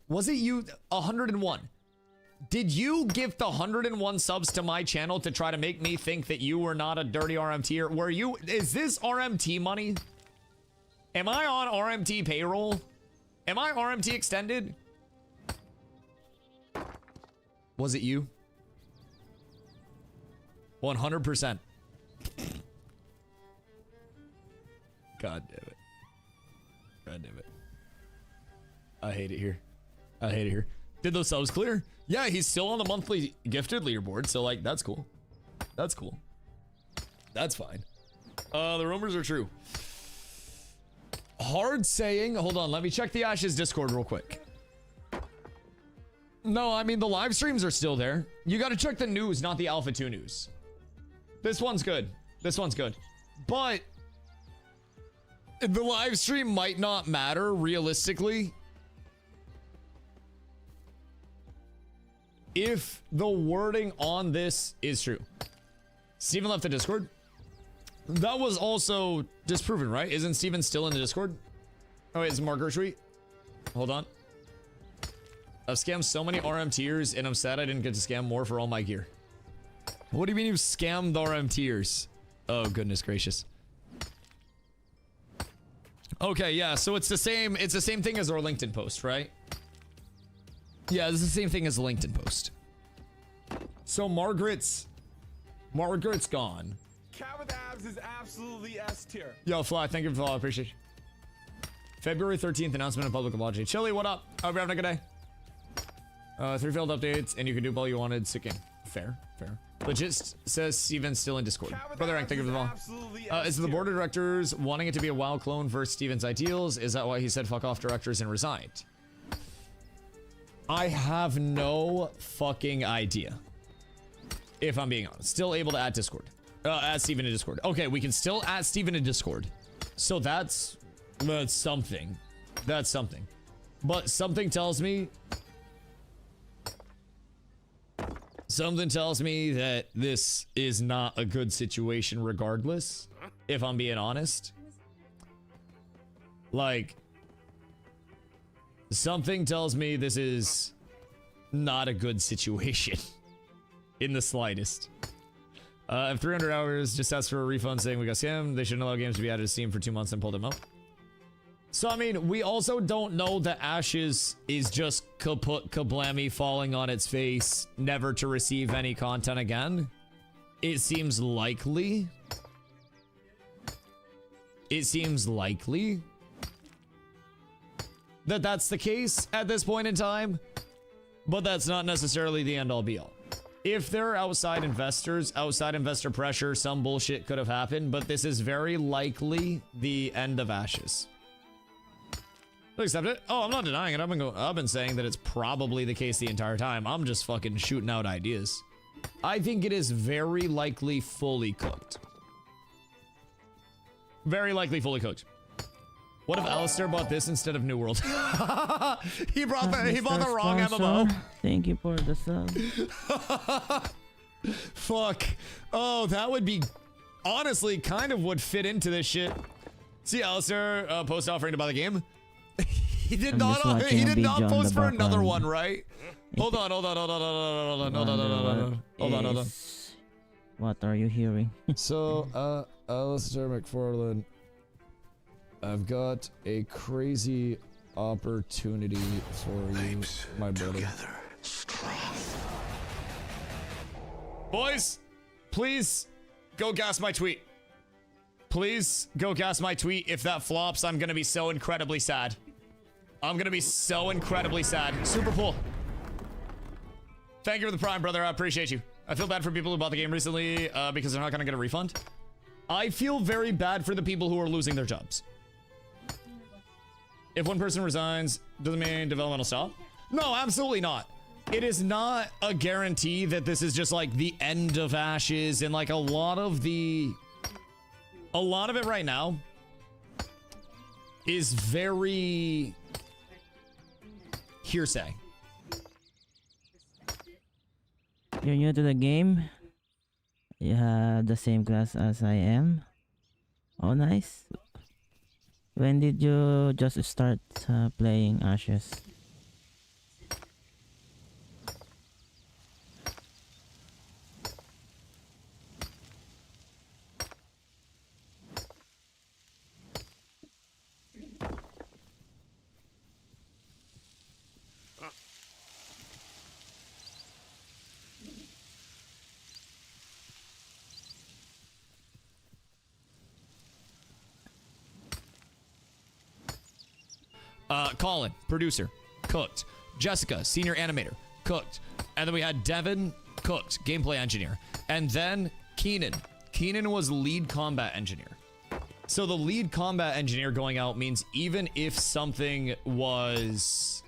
Was it you? 101. Did you gift the 101 subs to my channel to try to make me think that you were not a dirty RMTer? Were you? Is this RMT money? Am I on RMT payroll? Am I RMT extended? Was it you? 100%. God damn it. God damn it. I hate it here. I hate it here. Did those subs clear? Yeah, he's still on the monthly gifted leaderboard, so like that's cool. That's cool. That's fine. The rumors are true. Hard saying. Hold on, let me check the Ashes Discord real quick. No, I mean the live streams are still there. You gotta check the news, not the Alpha 2 news. This one's good. This one's good. But the live stream might not matter realistically if the wording on this is true. Steven left the Discord. That was also disproven, right? Isn't Steven still in the Discord? Oh wait, is Margaret Street? Hold on. I've scammed so many RMTers and I'm sad I didn't get to scam more for all my gear. What do you mean you scammed the RMTers? Oh goodness gracious. Okay, yeah, so it's the same thing as our LinkedIn post, right? Yeah, it's the same thing as the LinkedIn post. So Margaret's gone. Cat with abs is absolutely S tier. Yo, Fly, thank you for the follow. I appreciate you. February 13th, announcement of public apology. Chili, what up? Hope you're having a good day. 3 failed updates, and you can do all you wanted. Sick game. Fair, fair. Legit says Steven's still in Discord. Brother Rank, thank you for the follow. Is the board of directors wanting it to be a WoW clone versus Steven's ideals? Is that why he said fuck off directors and resigned? I have no fucking idea. If I'm being honest. Still able to add Discord. Add Steven in Discord. Okay, we can still add Steven in Discord. So that's something. That's something. But something tells me that this is not a good situation regardless, if I'm being honest. Like, something tells me this is not a good situation in the slightest. I have 300 hours, just asked for a refund saying we got scammed. They shouldn't allow games to be added to Steam for 2 months and pulled them out. So, I mean, we also don't know that Ashes is just kaput kablammy falling on its face, never to receive any content again. It seems likely. It seems likely that that's the case at this point in time, but that's not necessarily the end all be all. If there are outside investors, outside investor pressure, some bullshit could have happened, but this is very likely the end of Ashes. Accept it. Oh, I'm not denying it. I've been saying that it's probably the case the entire time. I'm just fucking shooting out ideas. I think it is very likely fully cooked. Very likely fully cooked. What if Alistair bought this instead of New World? he bought the wrong MMO. Thank you for the sub. Fuck. Oh, that would be honestly kind of would fit into this shit. See Alistair post offering to buy the game. He did not post for another one, right? Hold on. What are you hearing? So, Alistair McFarlane, I've got a crazy opportunity for you, my brother. Boys, please go gas my tweet. Please go gas my tweet. If that flops, I'm gonna be so incredibly sad. I'm gonna be so incredibly sad. Super pull. Thank you for the prime, brother. I appreciate you. I feel bad for people who bought the game recently because they're not gonna get a refund. I feel very bad for the people who are losing their jobs. If one person resigns, doesn't mean development will stop? No, absolutely not. It is not a guarantee that this is just like the end of Ashes, and like a lot of it right now is very hearsay. You're new to the game? You have the same class as I am? Oh, nice. When did you just start playing Ashes? Colin, producer, cooked. Jessica, senior animator, cooked. And then we had Devin, cooked, gameplay engineer. And then Keenan. Keenan was lead combat engineer. So the lead combat engineer going out means even if something was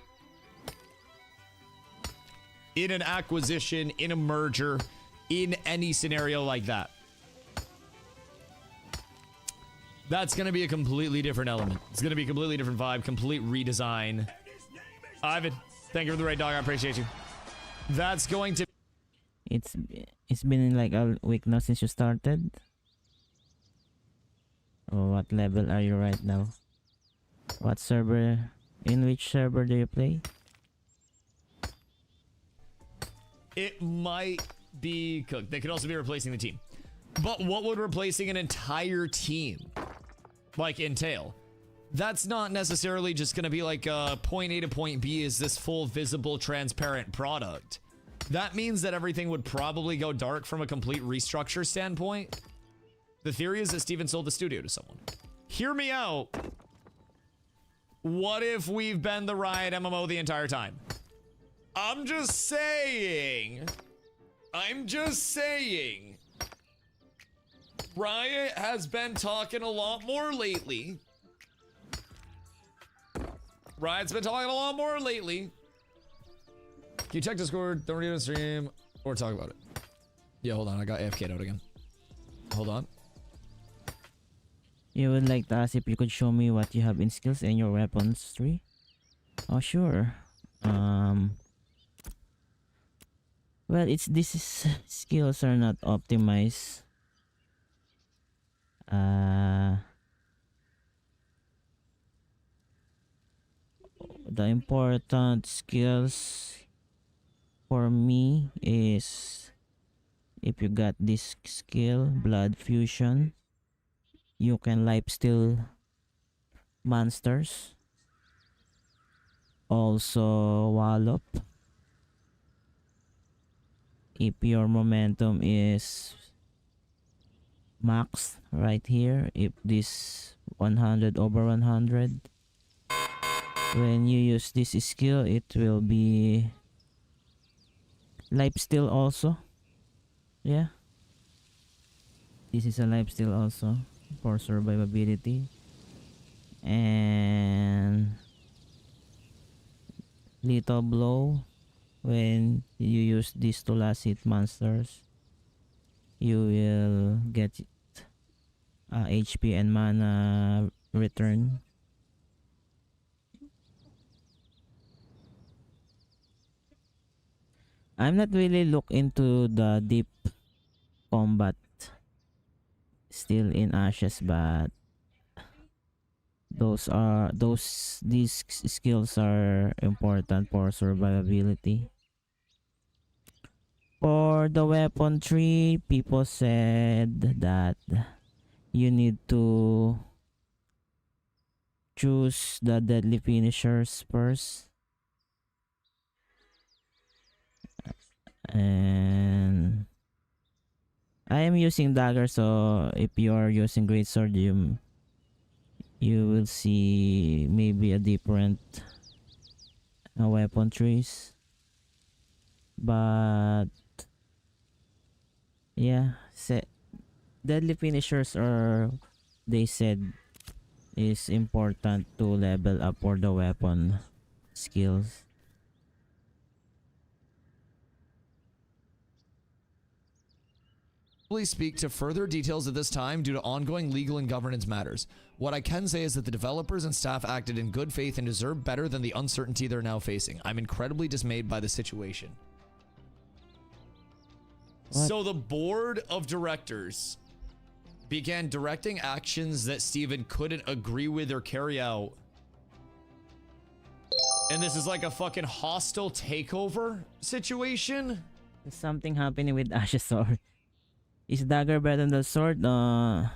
in an acquisition, in a merger, in any scenario like that, that's going to be a completely different element. It's going to be a completely different vibe, complete redesign. Ivan, thank you for the raid, dog. I appreciate you. That's going to... It's been like a week now since you started. Oh, what level are you right now? What server? In which server do you play? It might be cooked. They could also be replacing the team. But what would replacing an entire team like entail? That's not necessarily just going to be like point A to point B is this full visible transparent product. That means that everything would probably go dark from a complete restructure standpoint. The theory is that Steven sold the studio to someone. Hear me out. What if we've been the Riot MMO the entire time? I'm just saying. Riot has been talking a lot more lately. Riot's been talking a lot more lately. Can you check Discord, don't read it on stream, or talk about it? Yeah, hold on, I got AFK'd out again. Hold on. You would like to ask if you could show me what you have in skills and your weapons tree? Oh, sure. Well, skills are not optimized. The important skills for me is if you got this skill, blood fusion, you can lifesteal monsters. Also wallop. If your momentum is max right here, if this 100 over 100, when you use this skill, it will be lifesteal also. Yeah, this is a lifesteal also for survivability. And lethal blow, when you use this to last hit monsters, you will get HP and mana return. I'm not really look into the deep combat still in Ashes, but these skills are important for survivability. For the weapon tree, people said that you need to choose the deadly finishers first. And I am using dagger, so if you are using greatsword, you will see maybe a different weapon trees. But yeah, deadly finishers are, they said, is important to level up for the weapon skills. Speak to further details at this time due to ongoing legal and governance matters. What I can say is that the developers and staff acted in good faith and deserve better than the uncertainty they're now facing. I'm incredibly dismayed by the situation. What? So the board of directors began directing actions that Steven couldn't agree with or carry out. And this is like a fucking hostile takeover situation? There's something happening with Ash's sword. Is dagger better than the sword? No,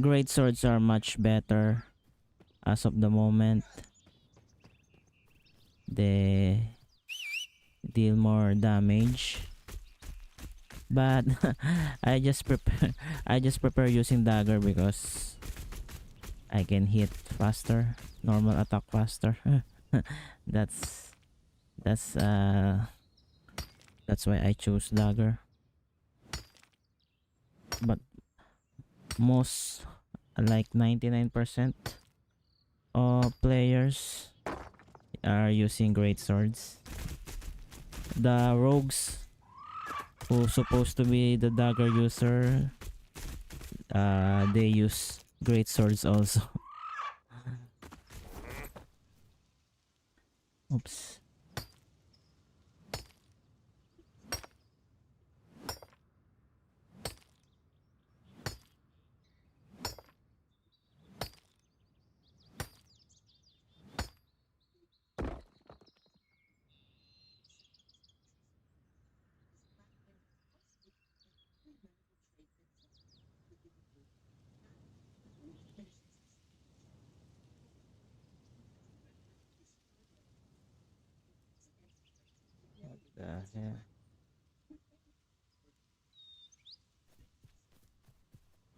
great swords are much better as of the moment. They deal more damage, but I just prefer using dagger because I can hit faster, normal attack faster. that's that's uh that's why I chose dagger. But most, like 99% of players are using great swords. The rogues who supposed to be the dagger user, they use great swords also. Oops. What the hell?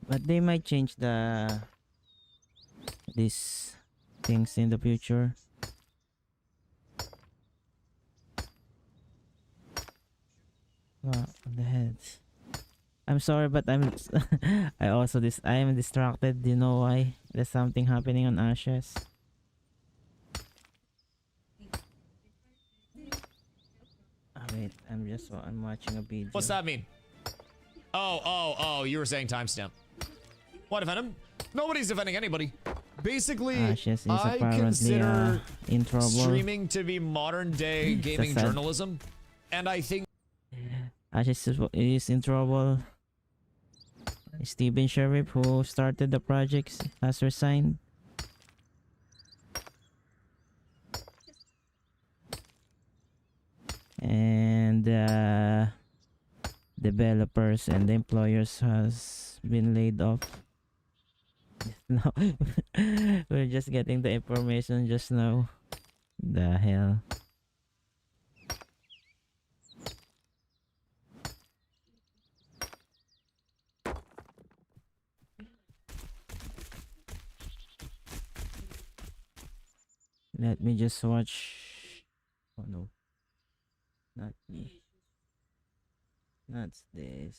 But they might change these things in the future. What the head? I'm sorry, but I'm I am distracted. Do you know why? There's something happening on Ashes. Wait, I'm watching a video. What's that mean? Oh, you were saying timestamp. What, defend him? Nobody's defending anybody. Basically, Ashes is I apparently consider in trouble. streaming to be modern day gaming sad. journalism. And I think Ashes is in trouble. Steven Sheriff, who started the project, has resigned. And developers and the employers has been laid off. Now we're just getting the information just now. The hell. Let me just watch. Oh no. Not me. Not this.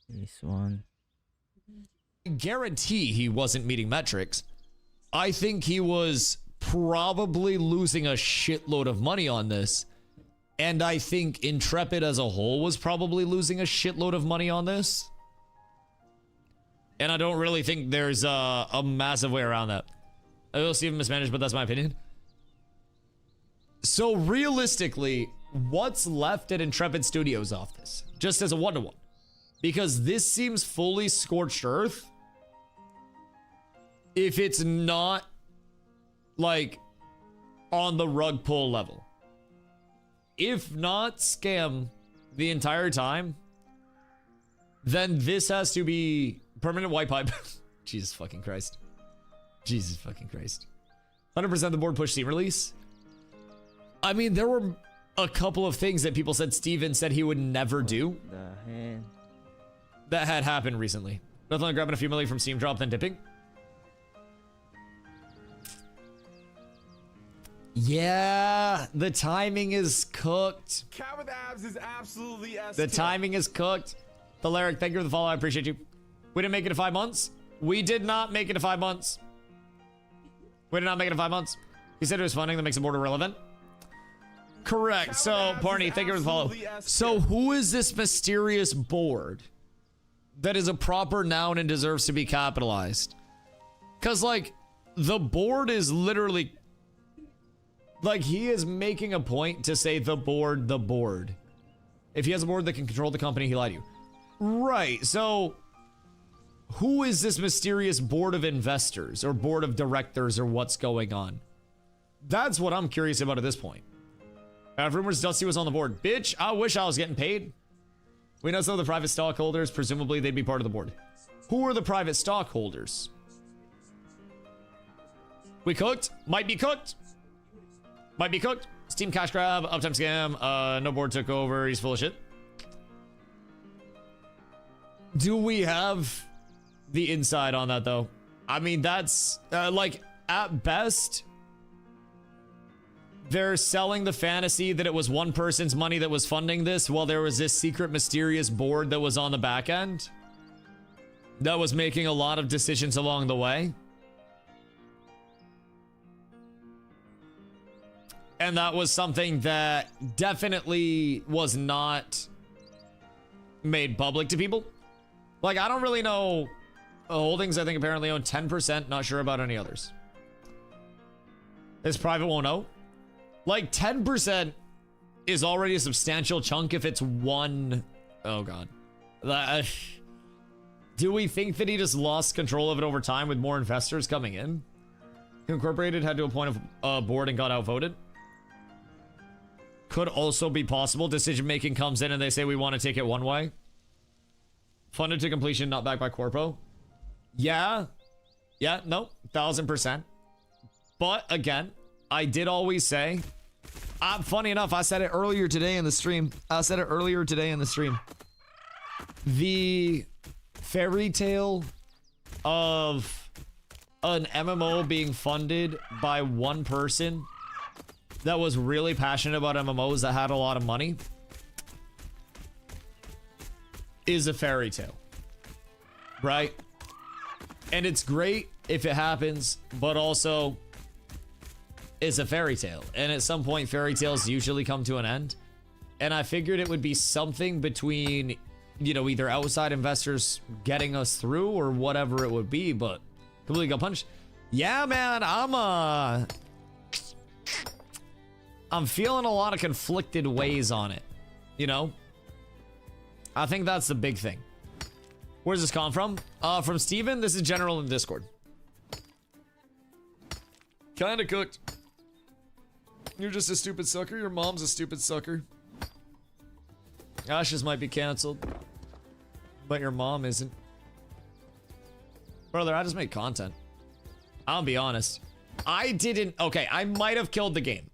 This one. guarantee he wasn't meeting metrics. I think he was probably losing a shitload of money on this. And I think Intrepid as a whole was probably losing a shitload of money on this. And I don't really think there's a massive way around that. I will see him mismanaged, but that's my opinion. So realistically, what's left at Intrepid Studios off this? Just as a one-to-one. Because this seems fully scorched earth. If it's not, like, on the rug pull level. If not scam the entire time, then this has to be permanent white pipe. Jesus fucking Christ. Jesus fucking Christ. 100% the board push Steam release. I mean, there were a couple of things that people said Steven said he would never do. The hell? That had happened recently. Nothing like grabbing a few million from Steam drop, then dipping. Yeah, the timing is cooked. Cat with abs is absolutely S. The timing is cooked. Thalaric, thank you for the follow. I appreciate you. We didn't make it to 5 months. We did not make it to 5 months. We did not make it to 5 months. He said it was funding that makes the board irrelevant. Correct. So, Barney, thank you for the follow. So, who is this mysterious board that is a proper noun and deserves to be capitalized? Because, like, the board is literally... Like, he is making a point to say the board, the board. If he has a board that can control the company, he lied to you. Right, so... Who is this mysterious board of investors or board of directors or what's going on? That's what I'm curious about at this point. Rumors Dusty was on the board. Bitch, I wish I was getting paid. We know some of the private stockholders. Presumably, they'd be part of the board. Who are the private stockholders? We cooked? Might be cooked. Might be cooked. Steam cash grab. Uptime scam. No board took over. He's full of shit. Do we have the inside on that, though? I mean, that's like at best, they're selling the fantasy that it was one person's money that was funding this while there was this secret mysterious board that was on the back end that was making a lot of decisions along the way. And that was something that definitely was not made public to people. Like, I don't really know. Holdings, I think, apparently own 10%. Not sure about any others. This private won't know. Like, 10% is already a substantial chunk if it's one. Oh, God. Do we think that he just lost control of it over time with more investors coming in? Incorporated had to appoint a board and got outvoted. Could also be possible. Decision making comes in and they say we want to take it one way. Funded to completion, not backed by Corpo. Yeah. Yeah, no, 1000%. But again, I did always say, funny enough, I said it earlier today in the stream. The fairy tale of an MMO being funded by one person that was really passionate about MMOs that had a lot of money is a fairy tale, right? And it's great if it happens, but also it's a fairy tale. And at some point, fairy tales usually come to an end. And I figured it would be something between, you know, either outside investors getting us through or whatever it would be, but completely got punched. Yeah, man, I'm feeling a lot of conflicted ways on it, you know? I think that's the big thing. Where's this come from? From Steven. This is general in Discord. Kinda cooked. You're just a stupid sucker. Your mom's a stupid sucker. Ashes might be canceled, but your mom isn't. Brother, I just make content. I'll be honest. I might have killed the game.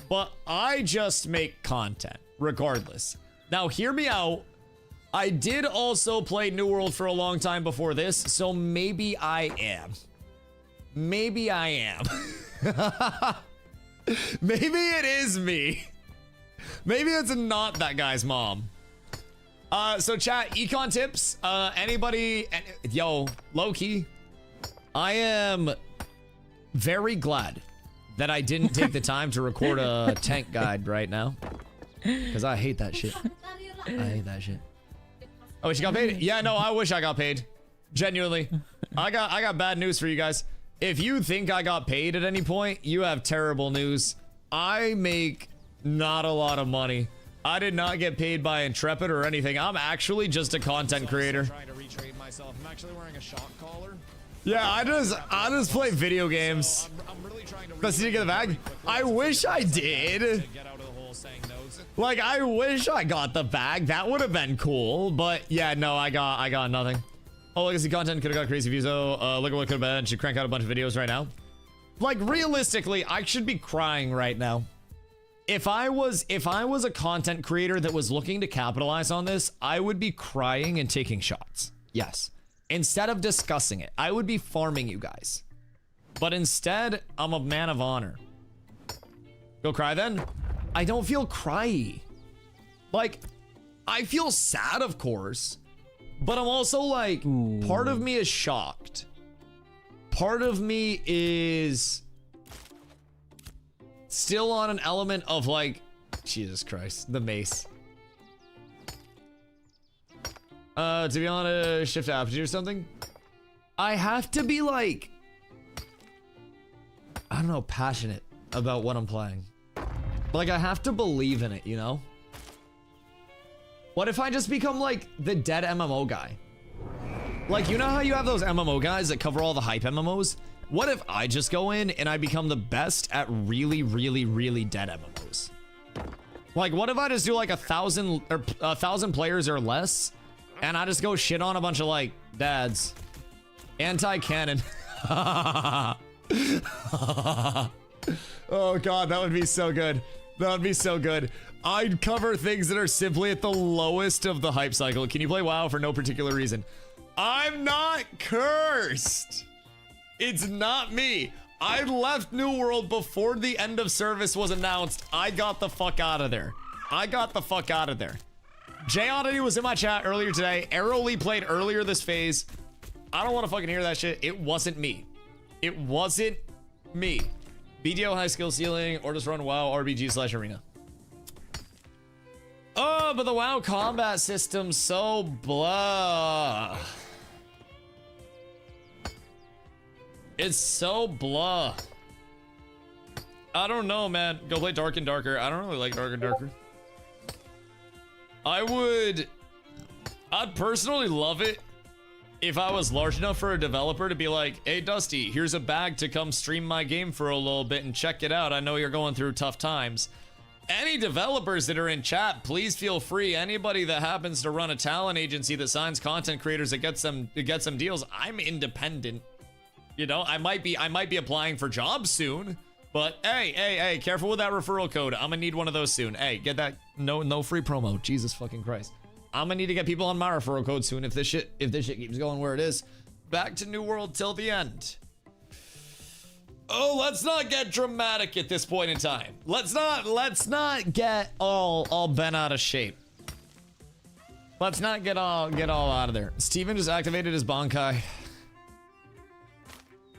But I just make content, regardless. Now, hear me out. I did also play New World for a long time before this, so maybe I am. Maybe it is me. Maybe it's not that guy's mom. So chat, econ tips. Anybody? Yo, low-key. I am very glad that I didn't take the time to record a tank guide right now. Because I hate that shit. Oh, she got paid? Yeah, no, I wish I got paid. Genuinely. I got bad news for you guys. If you think I got paid at any point, you have terrible news. I make not a lot of money. I did not get paid by Intrepid or anything. I'm actually just a content creator. I'm trying to retrade myself. I'm actually wearing a shock collar. Yeah, I just play video games. I'm really trying to Let's see you get the bag. I wish I did. Like, I wish I got the bag. That would have been cool. But yeah, no, I got nothing. Oh, legacy content could have got crazy views though. Look at what could have been. Should crank out a bunch of videos right now. Like, realistically, I should be crying right now. If I was a content creator that was looking to capitalize on this, I would be crying and taking shots. Yes. Instead of discussing it, I would be farming you guys. But instead, I'm a man of honor. Go cry then? I don't feel cryy. Like, I feel sad, of course. But I'm also like, part of me is shocked. Part of me is still on an element of like, Jesus Christ, the mace. To be honest, shift aptitude or something. I have to be like, I don't know, passionate about what I'm playing. Like, I have to believe in it, you know? What if I just become like the dead MMO guy? Like, you know how you have those MMO guys that cover all the hype MMOs? What if I just go in and I become the best at really, really, really dead MMOs? Like, what if I just do like 1,000 players or less, and I just go shit on a bunch of like dads? Anti-canon. Oh god, that would be so good. That would be so good. I'd cover things that are simply at the lowest of the hype cycle. Can you play WoW for no particular reason? I'm not cursed. It's not me. I left New World before the end of service was announced. I got the fuck out of there. I got the fuck out of there. Jay Oddity was in my chat earlier today. Arrow Lee played earlier this phase. I don't want to fucking hear that shit. It wasn't me. It wasn't me. BDO high skill ceiling or just run WoW RBG/arena. Oh, but the WoW combat system's so blah. It's so blah. I don't know, man. Go play Dark and Darker. I don't really like Dark and Darker. I'd personally love it if I was large enough for a developer to be like, hey, Dusty, here's a bag to come stream my game for a little bit and check it out. I know you're going through tough times. Any developers that are in chat, please feel free. Anybody that happens to run a talent agency that signs content creators that gets them deals, I'm independent. You know, I might be applying for jobs soon, but hey, careful with that referral code. I'm gonna need one of those soon. Hey, get that no free promo. Jesus fucking Christ. I'm gonna need to get people on my referral code soon if this shit keeps going where it is. Back to New World till the end. Oh, let's not get dramatic at this point in time. Let's not get all bent out of shape. Let's not get all out of there. Steven just activated his Bankai.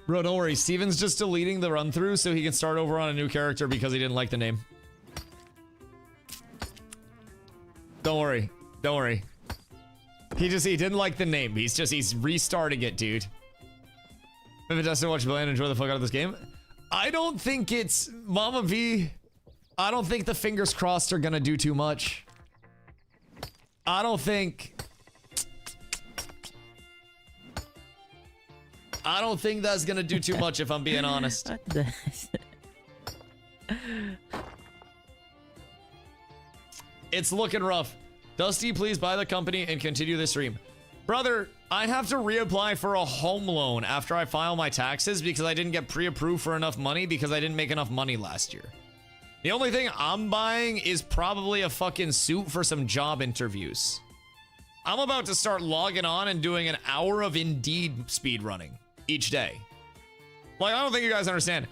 Bro, don't worry. Steven's just deleting the run through so he can start over on a new character because he didn't like the name. Don't worry. Don't worry. He didn't like the name. He's restarting it, dude. Maybe Dustin, watch play and enjoy the fuck out of this game. I don't think it's Mama V. I don't think the fingers crossed are gonna do too much. I don't think that's gonna do too much if I'm being honest. What the? It's looking rough. Dusty, please buy the company and continue the stream. Brother, I have to reapply for a home loan after I file my taxes because I didn't get pre-approved for enough money because I didn't make enough money last year. The only thing I'm buying is probably a fucking suit for some job interviews. I'm about to start logging on and doing an hour of Indeed speed running each day. Like, I don't think you guys understand.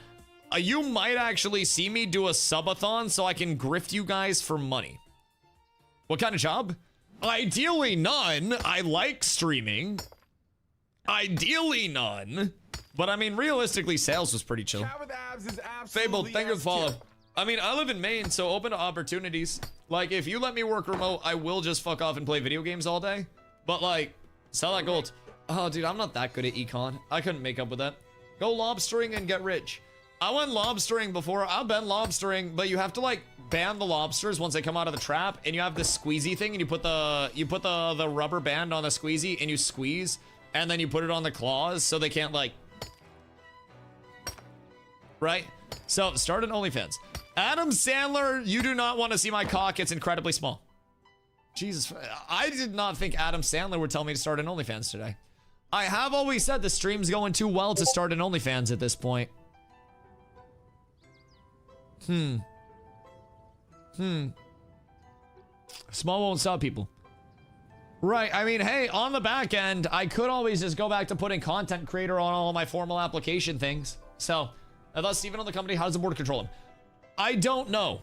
You might actually see me do a subathon so I can grift you guys for money. What kind of job? Ideally none. I like streaming. Ideally none. But I mean, realistically, sales was pretty chill. Fabled, thank you for the follow. I mean, I live in Maine, so open to opportunities. Like, if you let me work remote, I will just fuck off and play video games all day. But like, sell that gold. Oh, dude, I'm not that good at econ. I couldn't make up with that. Go lobstering and get rich. I went lobstering before. I've been lobstering, but you have to like ban the lobsters once they come out of the trap, and you have this squeezy thing, and you put the rubber band on the squeezy, and you squeeze, and then you put it on the claws so they can't like. Right? So start an OnlyFans. Adam Sandler, you do not want to see my cock. It's incredibly small. Jesus, I did not think Adam Sandler would tell me to start an OnlyFans today. I have always said the stream's going too well to start an OnlyFans at this point. Small won't stop people. Right, I mean, hey, on the back end, I could always just go back to putting content creator on all of my formal application things. So, I thought Steven on the company, how does the board control him? I don't know.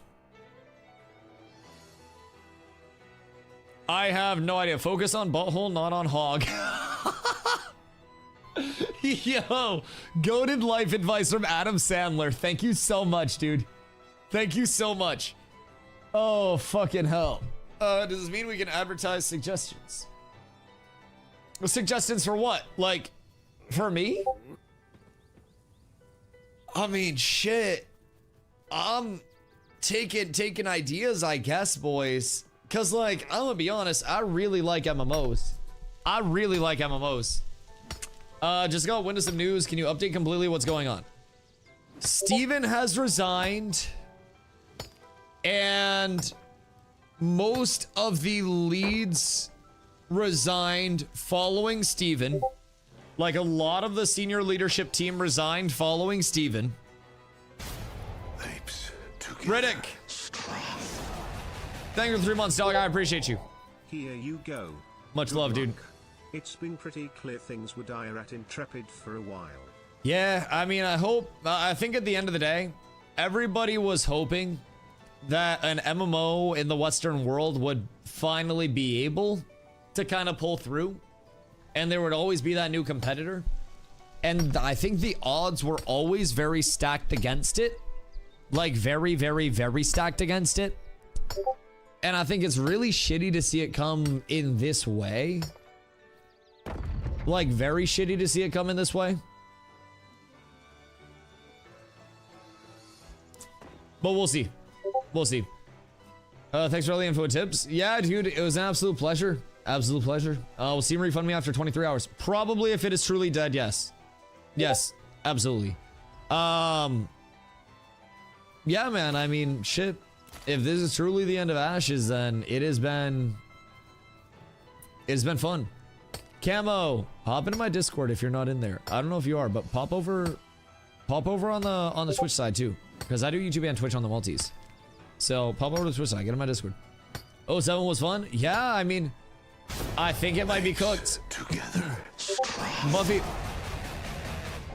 I have no idea. Focus on butthole, not on hog. Yo, goated life advice from Adam Sandler. Thank you so much, dude. Thank you so much. Oh, fucking hell. Does this mean we can advertise suggestions? Suggestions for what? Like, for me? I mean, shit. I'm taking ideas, I guess, boys. Cause like, I'm gonna be honest, I really like MMOs. I really like MMOs. Just go into some news. Can you update completely what's going on? Steven has resigned. And most of the leads resigned following Steven. Like a lot of the senior leadership team resigned following Steven. Riddick. Thank you for 3 months, dog. I appreciate you. Here you go. Much love, dude. It's been pretty clear things were dire at Intrepid for a while. Yeah, I mean, I think at the end of the day, everybody was hoping that an MMO in the Western world would finally be able to kind of pull through, and there would always be that new competitor. And I think the odds were always very stacked against it. Like very, very, very stacked against it. And I think it's really shitty to see it come in this way. Like very shitty to see it come in this way. But we'll see. We'll see. Thanks for all the info and tips. Yeah, dude, it was an absolute pleasure. Absolute pleasure. We'll see him refund me after 23 hours. Probably if it is truly dead, yes. Yes, absolutely. Yeah, man, I mean, shit. If this is truly the end of Ashes, then it's been fun. Camo, hop into my Discord if you're not in there. I don't know if you are, but pop over on the Twitch side too, because I do YouTube and Twitch on the multis. So pop over to the Twitch side, get in my Discord. Oh, 7 was fun. Yeah, I mean, I think it might be cooked. Together. Buffy,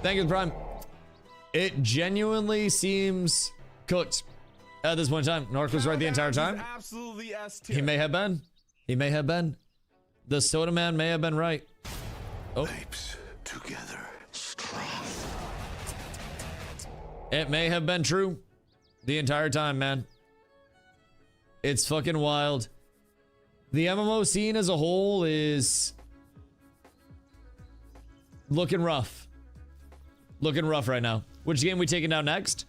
thank you, Prime. It genuinely seems cooked at this point in time. Nork was right the entire time. Absolutely S He may have been. He may have been. The Soda Man may have been right. Oh. Apes together. Strong. It may have been true the entire time, man. It's fucking wild. The MMO scene as a whole is looking rough. Looking rough right now. Which game we taking down next?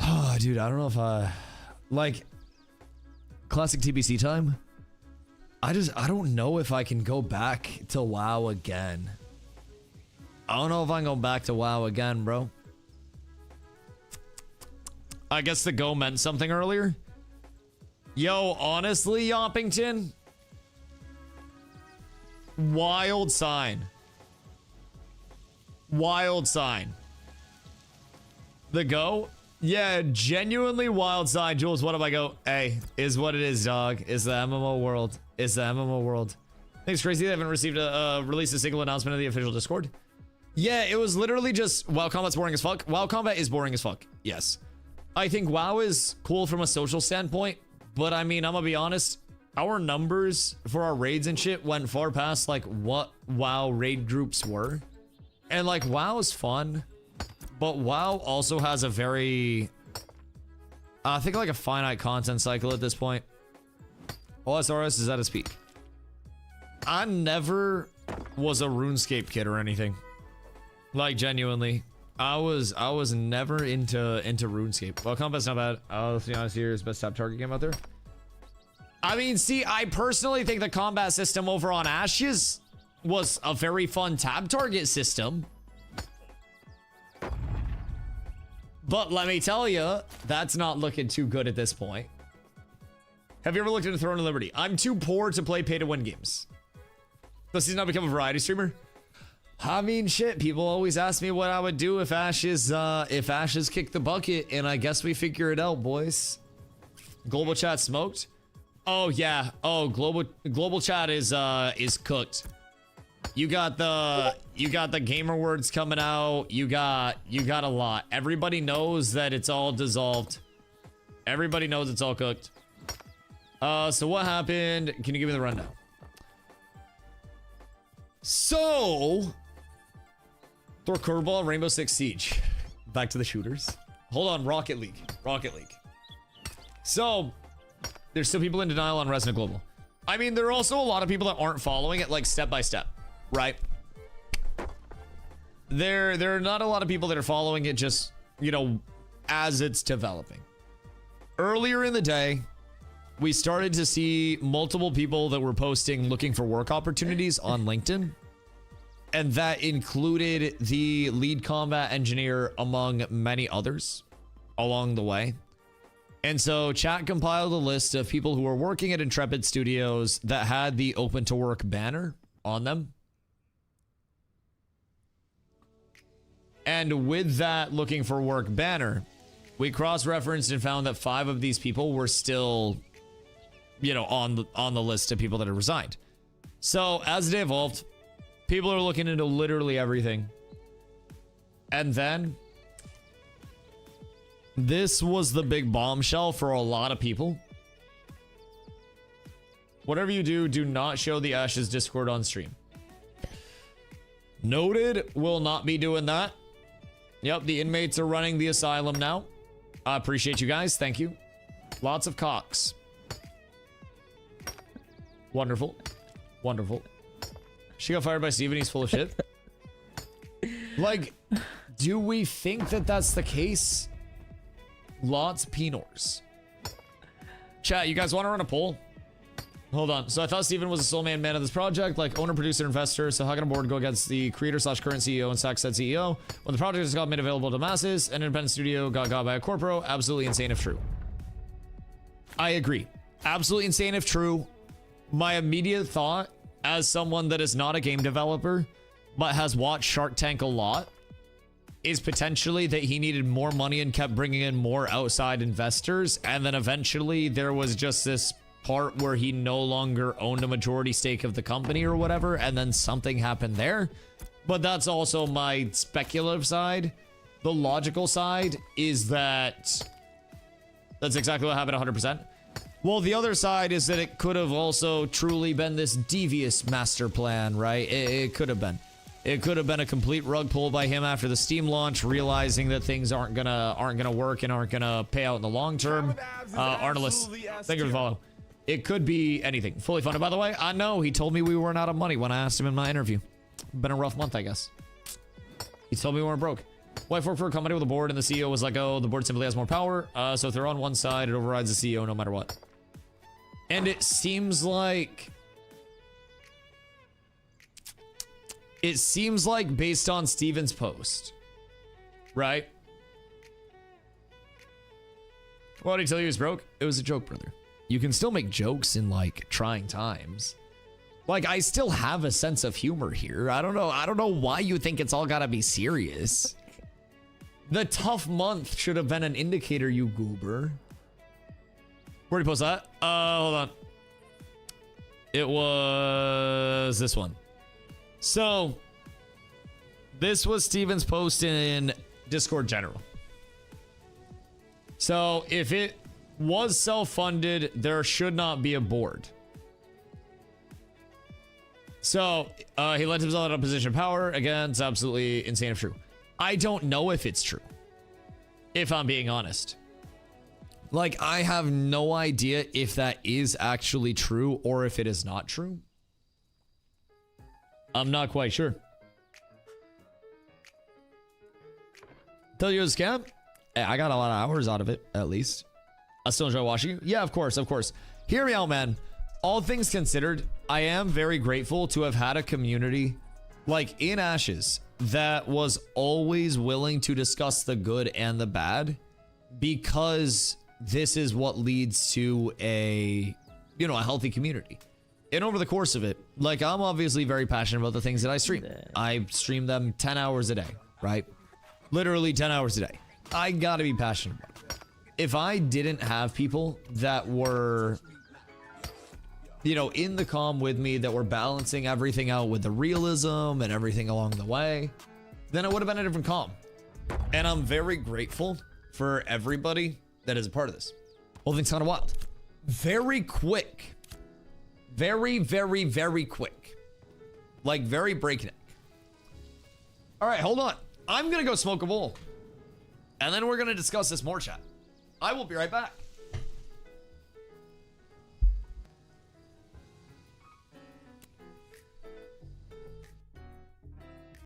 Oh, dude, I don't know if like classic TBC time. I don't know if I can go back to WoW again. I don't know if I can go back to WoW again, bro. I guess the go meant something earlier. Yo, honestly, Yoppington. Wild sign. Wild sign. The go? Yeah, genuinely wild sign. Jules, what if I go? Hey, is what it is, dog. It's the MMO world. It's the MMO world. Thanks, crazy. They haven't released a single announcement of the official Discord. Yeah, it was literally just WoW combat's boring as fuck. WoW combat is boring as fuck. Yes. I think WoW is cool from a social standpoint, but I mean, I'm gonna be honest, our numbers for our raids and shit went far past like what WoW raid groups were. And like WoW is fun, but WoW also has a very, I think like a finite content cycle at this point. OSRS is at its peak. I never was a RuneScape kid or anything. Like genuinely, I was never into RuneScape. Well, combat's not bad. Let's be honest here, is best tap target game out there. I mean, see, I personally think the combat system over on Ashes was a very fun tab target system. But let me tell you, that's not looking too good at this point. Have you ever looked into Throne of Liberty? I'm too poor to play pay-to-win games. Does he not become a variety streamer? I mean, shit, people always ask me what I would do if Ashes kicked the bucket, and I guess we figure it out, boys. Global chat smoked? Oh, yeah. Oh, global chat is cooked. You got the gamer words coming out. You got a lot. Everybody knows that it's all dissolved. Everybody knows it's all cooked. So what happened? Can you give me the rundown? So, Thor Curveball, Rainbow Six Siege. Back to the shooters. Hold on, Rocket League. So, there's still people in denial on Resident Global. I mean, there are also a lot of people that aren't following it like step by step, right? There are not a lot of people that are following it just, you know, as it's developing. Earlier in the day, we started to see multiple people that were posting looking for work opportunities on LinkedIn. And that included the lead combat engineer among many others along the way. And so chat compiled a list of people who were working at Intrepid Studios that had the open to work banner on them. And with that looking for work banner, we cross-referenced and found that 5 of these people were still, you know, on the list of people that had resigned. So as the day evolved, people are looking into literally everything. And then this was the big bombshell for a lot of people. Whatever you do, do not show the Ashes Discord on stream. Noted, will not be doing that. Yep, the inmates are running the asylum now. I appreciate you guys. Thank you. Lots of cocks. Wonderful. Wonderful. She got fired by Steven. He's full of shit. Like, do we think that that's the case? Lots of penors. Chat, you guys want to run a poll? Hold on. So I thought Steven was the sole man of this project, like owner, producer, investor. So how can a board go against the creator / current CEO and sack said CEO when the project has got made available to masses? An independent studio got by a corporo. Absolutely insane if true. I agree. Absolutely insane if true. My immediate thought, as someone that is not a game developer, but has watched Shark Tank a lot, is potentially that he needed more money and kept bringing in more outside investors. And then eventually there was just this part where he no longer owned a majority stake of the company or whatever. And then something happened there. But that's also my speculative side. The logical side is that that's exactly what happened 100%. Well, the other side is that it could have also truly been this devious master plan, right? It could have been. It could have been a complete rug pull by him after the Steam launch, realizing that things aren't gonna work and aren't gonna pay out in the long term. Arnolis, thank you for the follow. It could be anything. Fully funded, by the way. I know he told me we weren't out of money when I asked him in my interview. Been a rough month, I guess. He told me we weren't broke. Wife worked for a company with a board, and the CEO was like, "Oh, the board simply has more power. So if they're on one side, it overrides the CEO no matter what." And it seems like based on Steven's post, right? What did he tell you he was broke? It was a joke, brother. You can still make jokes in like trying times. Like, I still have a sense of humor here. I don't know why you think it's all gotta be serious. The tough month should have been an indicator, you goober. Where'd he post that? Hold on. It was this one. So, this was Steven's post in Discord General. So, if it was self-funded, there should not be a board. So, he lent himself in a position of power. Again, it's absolutely insane if true. I don't know if it's true, if I'm being honest. Like, I have no idea if that is actually true or if it is not true. I'm not quite sure. Tell you it was a scam? Hey, I got a lot of hours out of it, at least. I still enjoy watching you. Yeah, of course, of course. Hear me out, man. All things considered, I am very grateful to have had a community like in Ashes that was always willing to discuss the good and the bad, because this is what leads to a healthy community. And over the course of it, like, I'm obviously very passionate about the things that I stream. I stream them 10 hours a day, right? Literally 10 hours a day. I gotta be passionate about it. If I didn't have people that were, in the comm with me, that were balancing everything out with the realism and everything along the way, then it would have been a different comm. And I'm very grateful for everybody that is a part of this. Well, things kind of wild. Very quick. Very, very, very quick. Like, very breakneck. All right, hold on. I'm gonna go smoke a bowl. And then we're gonna discuss this more, chat. I will be right back.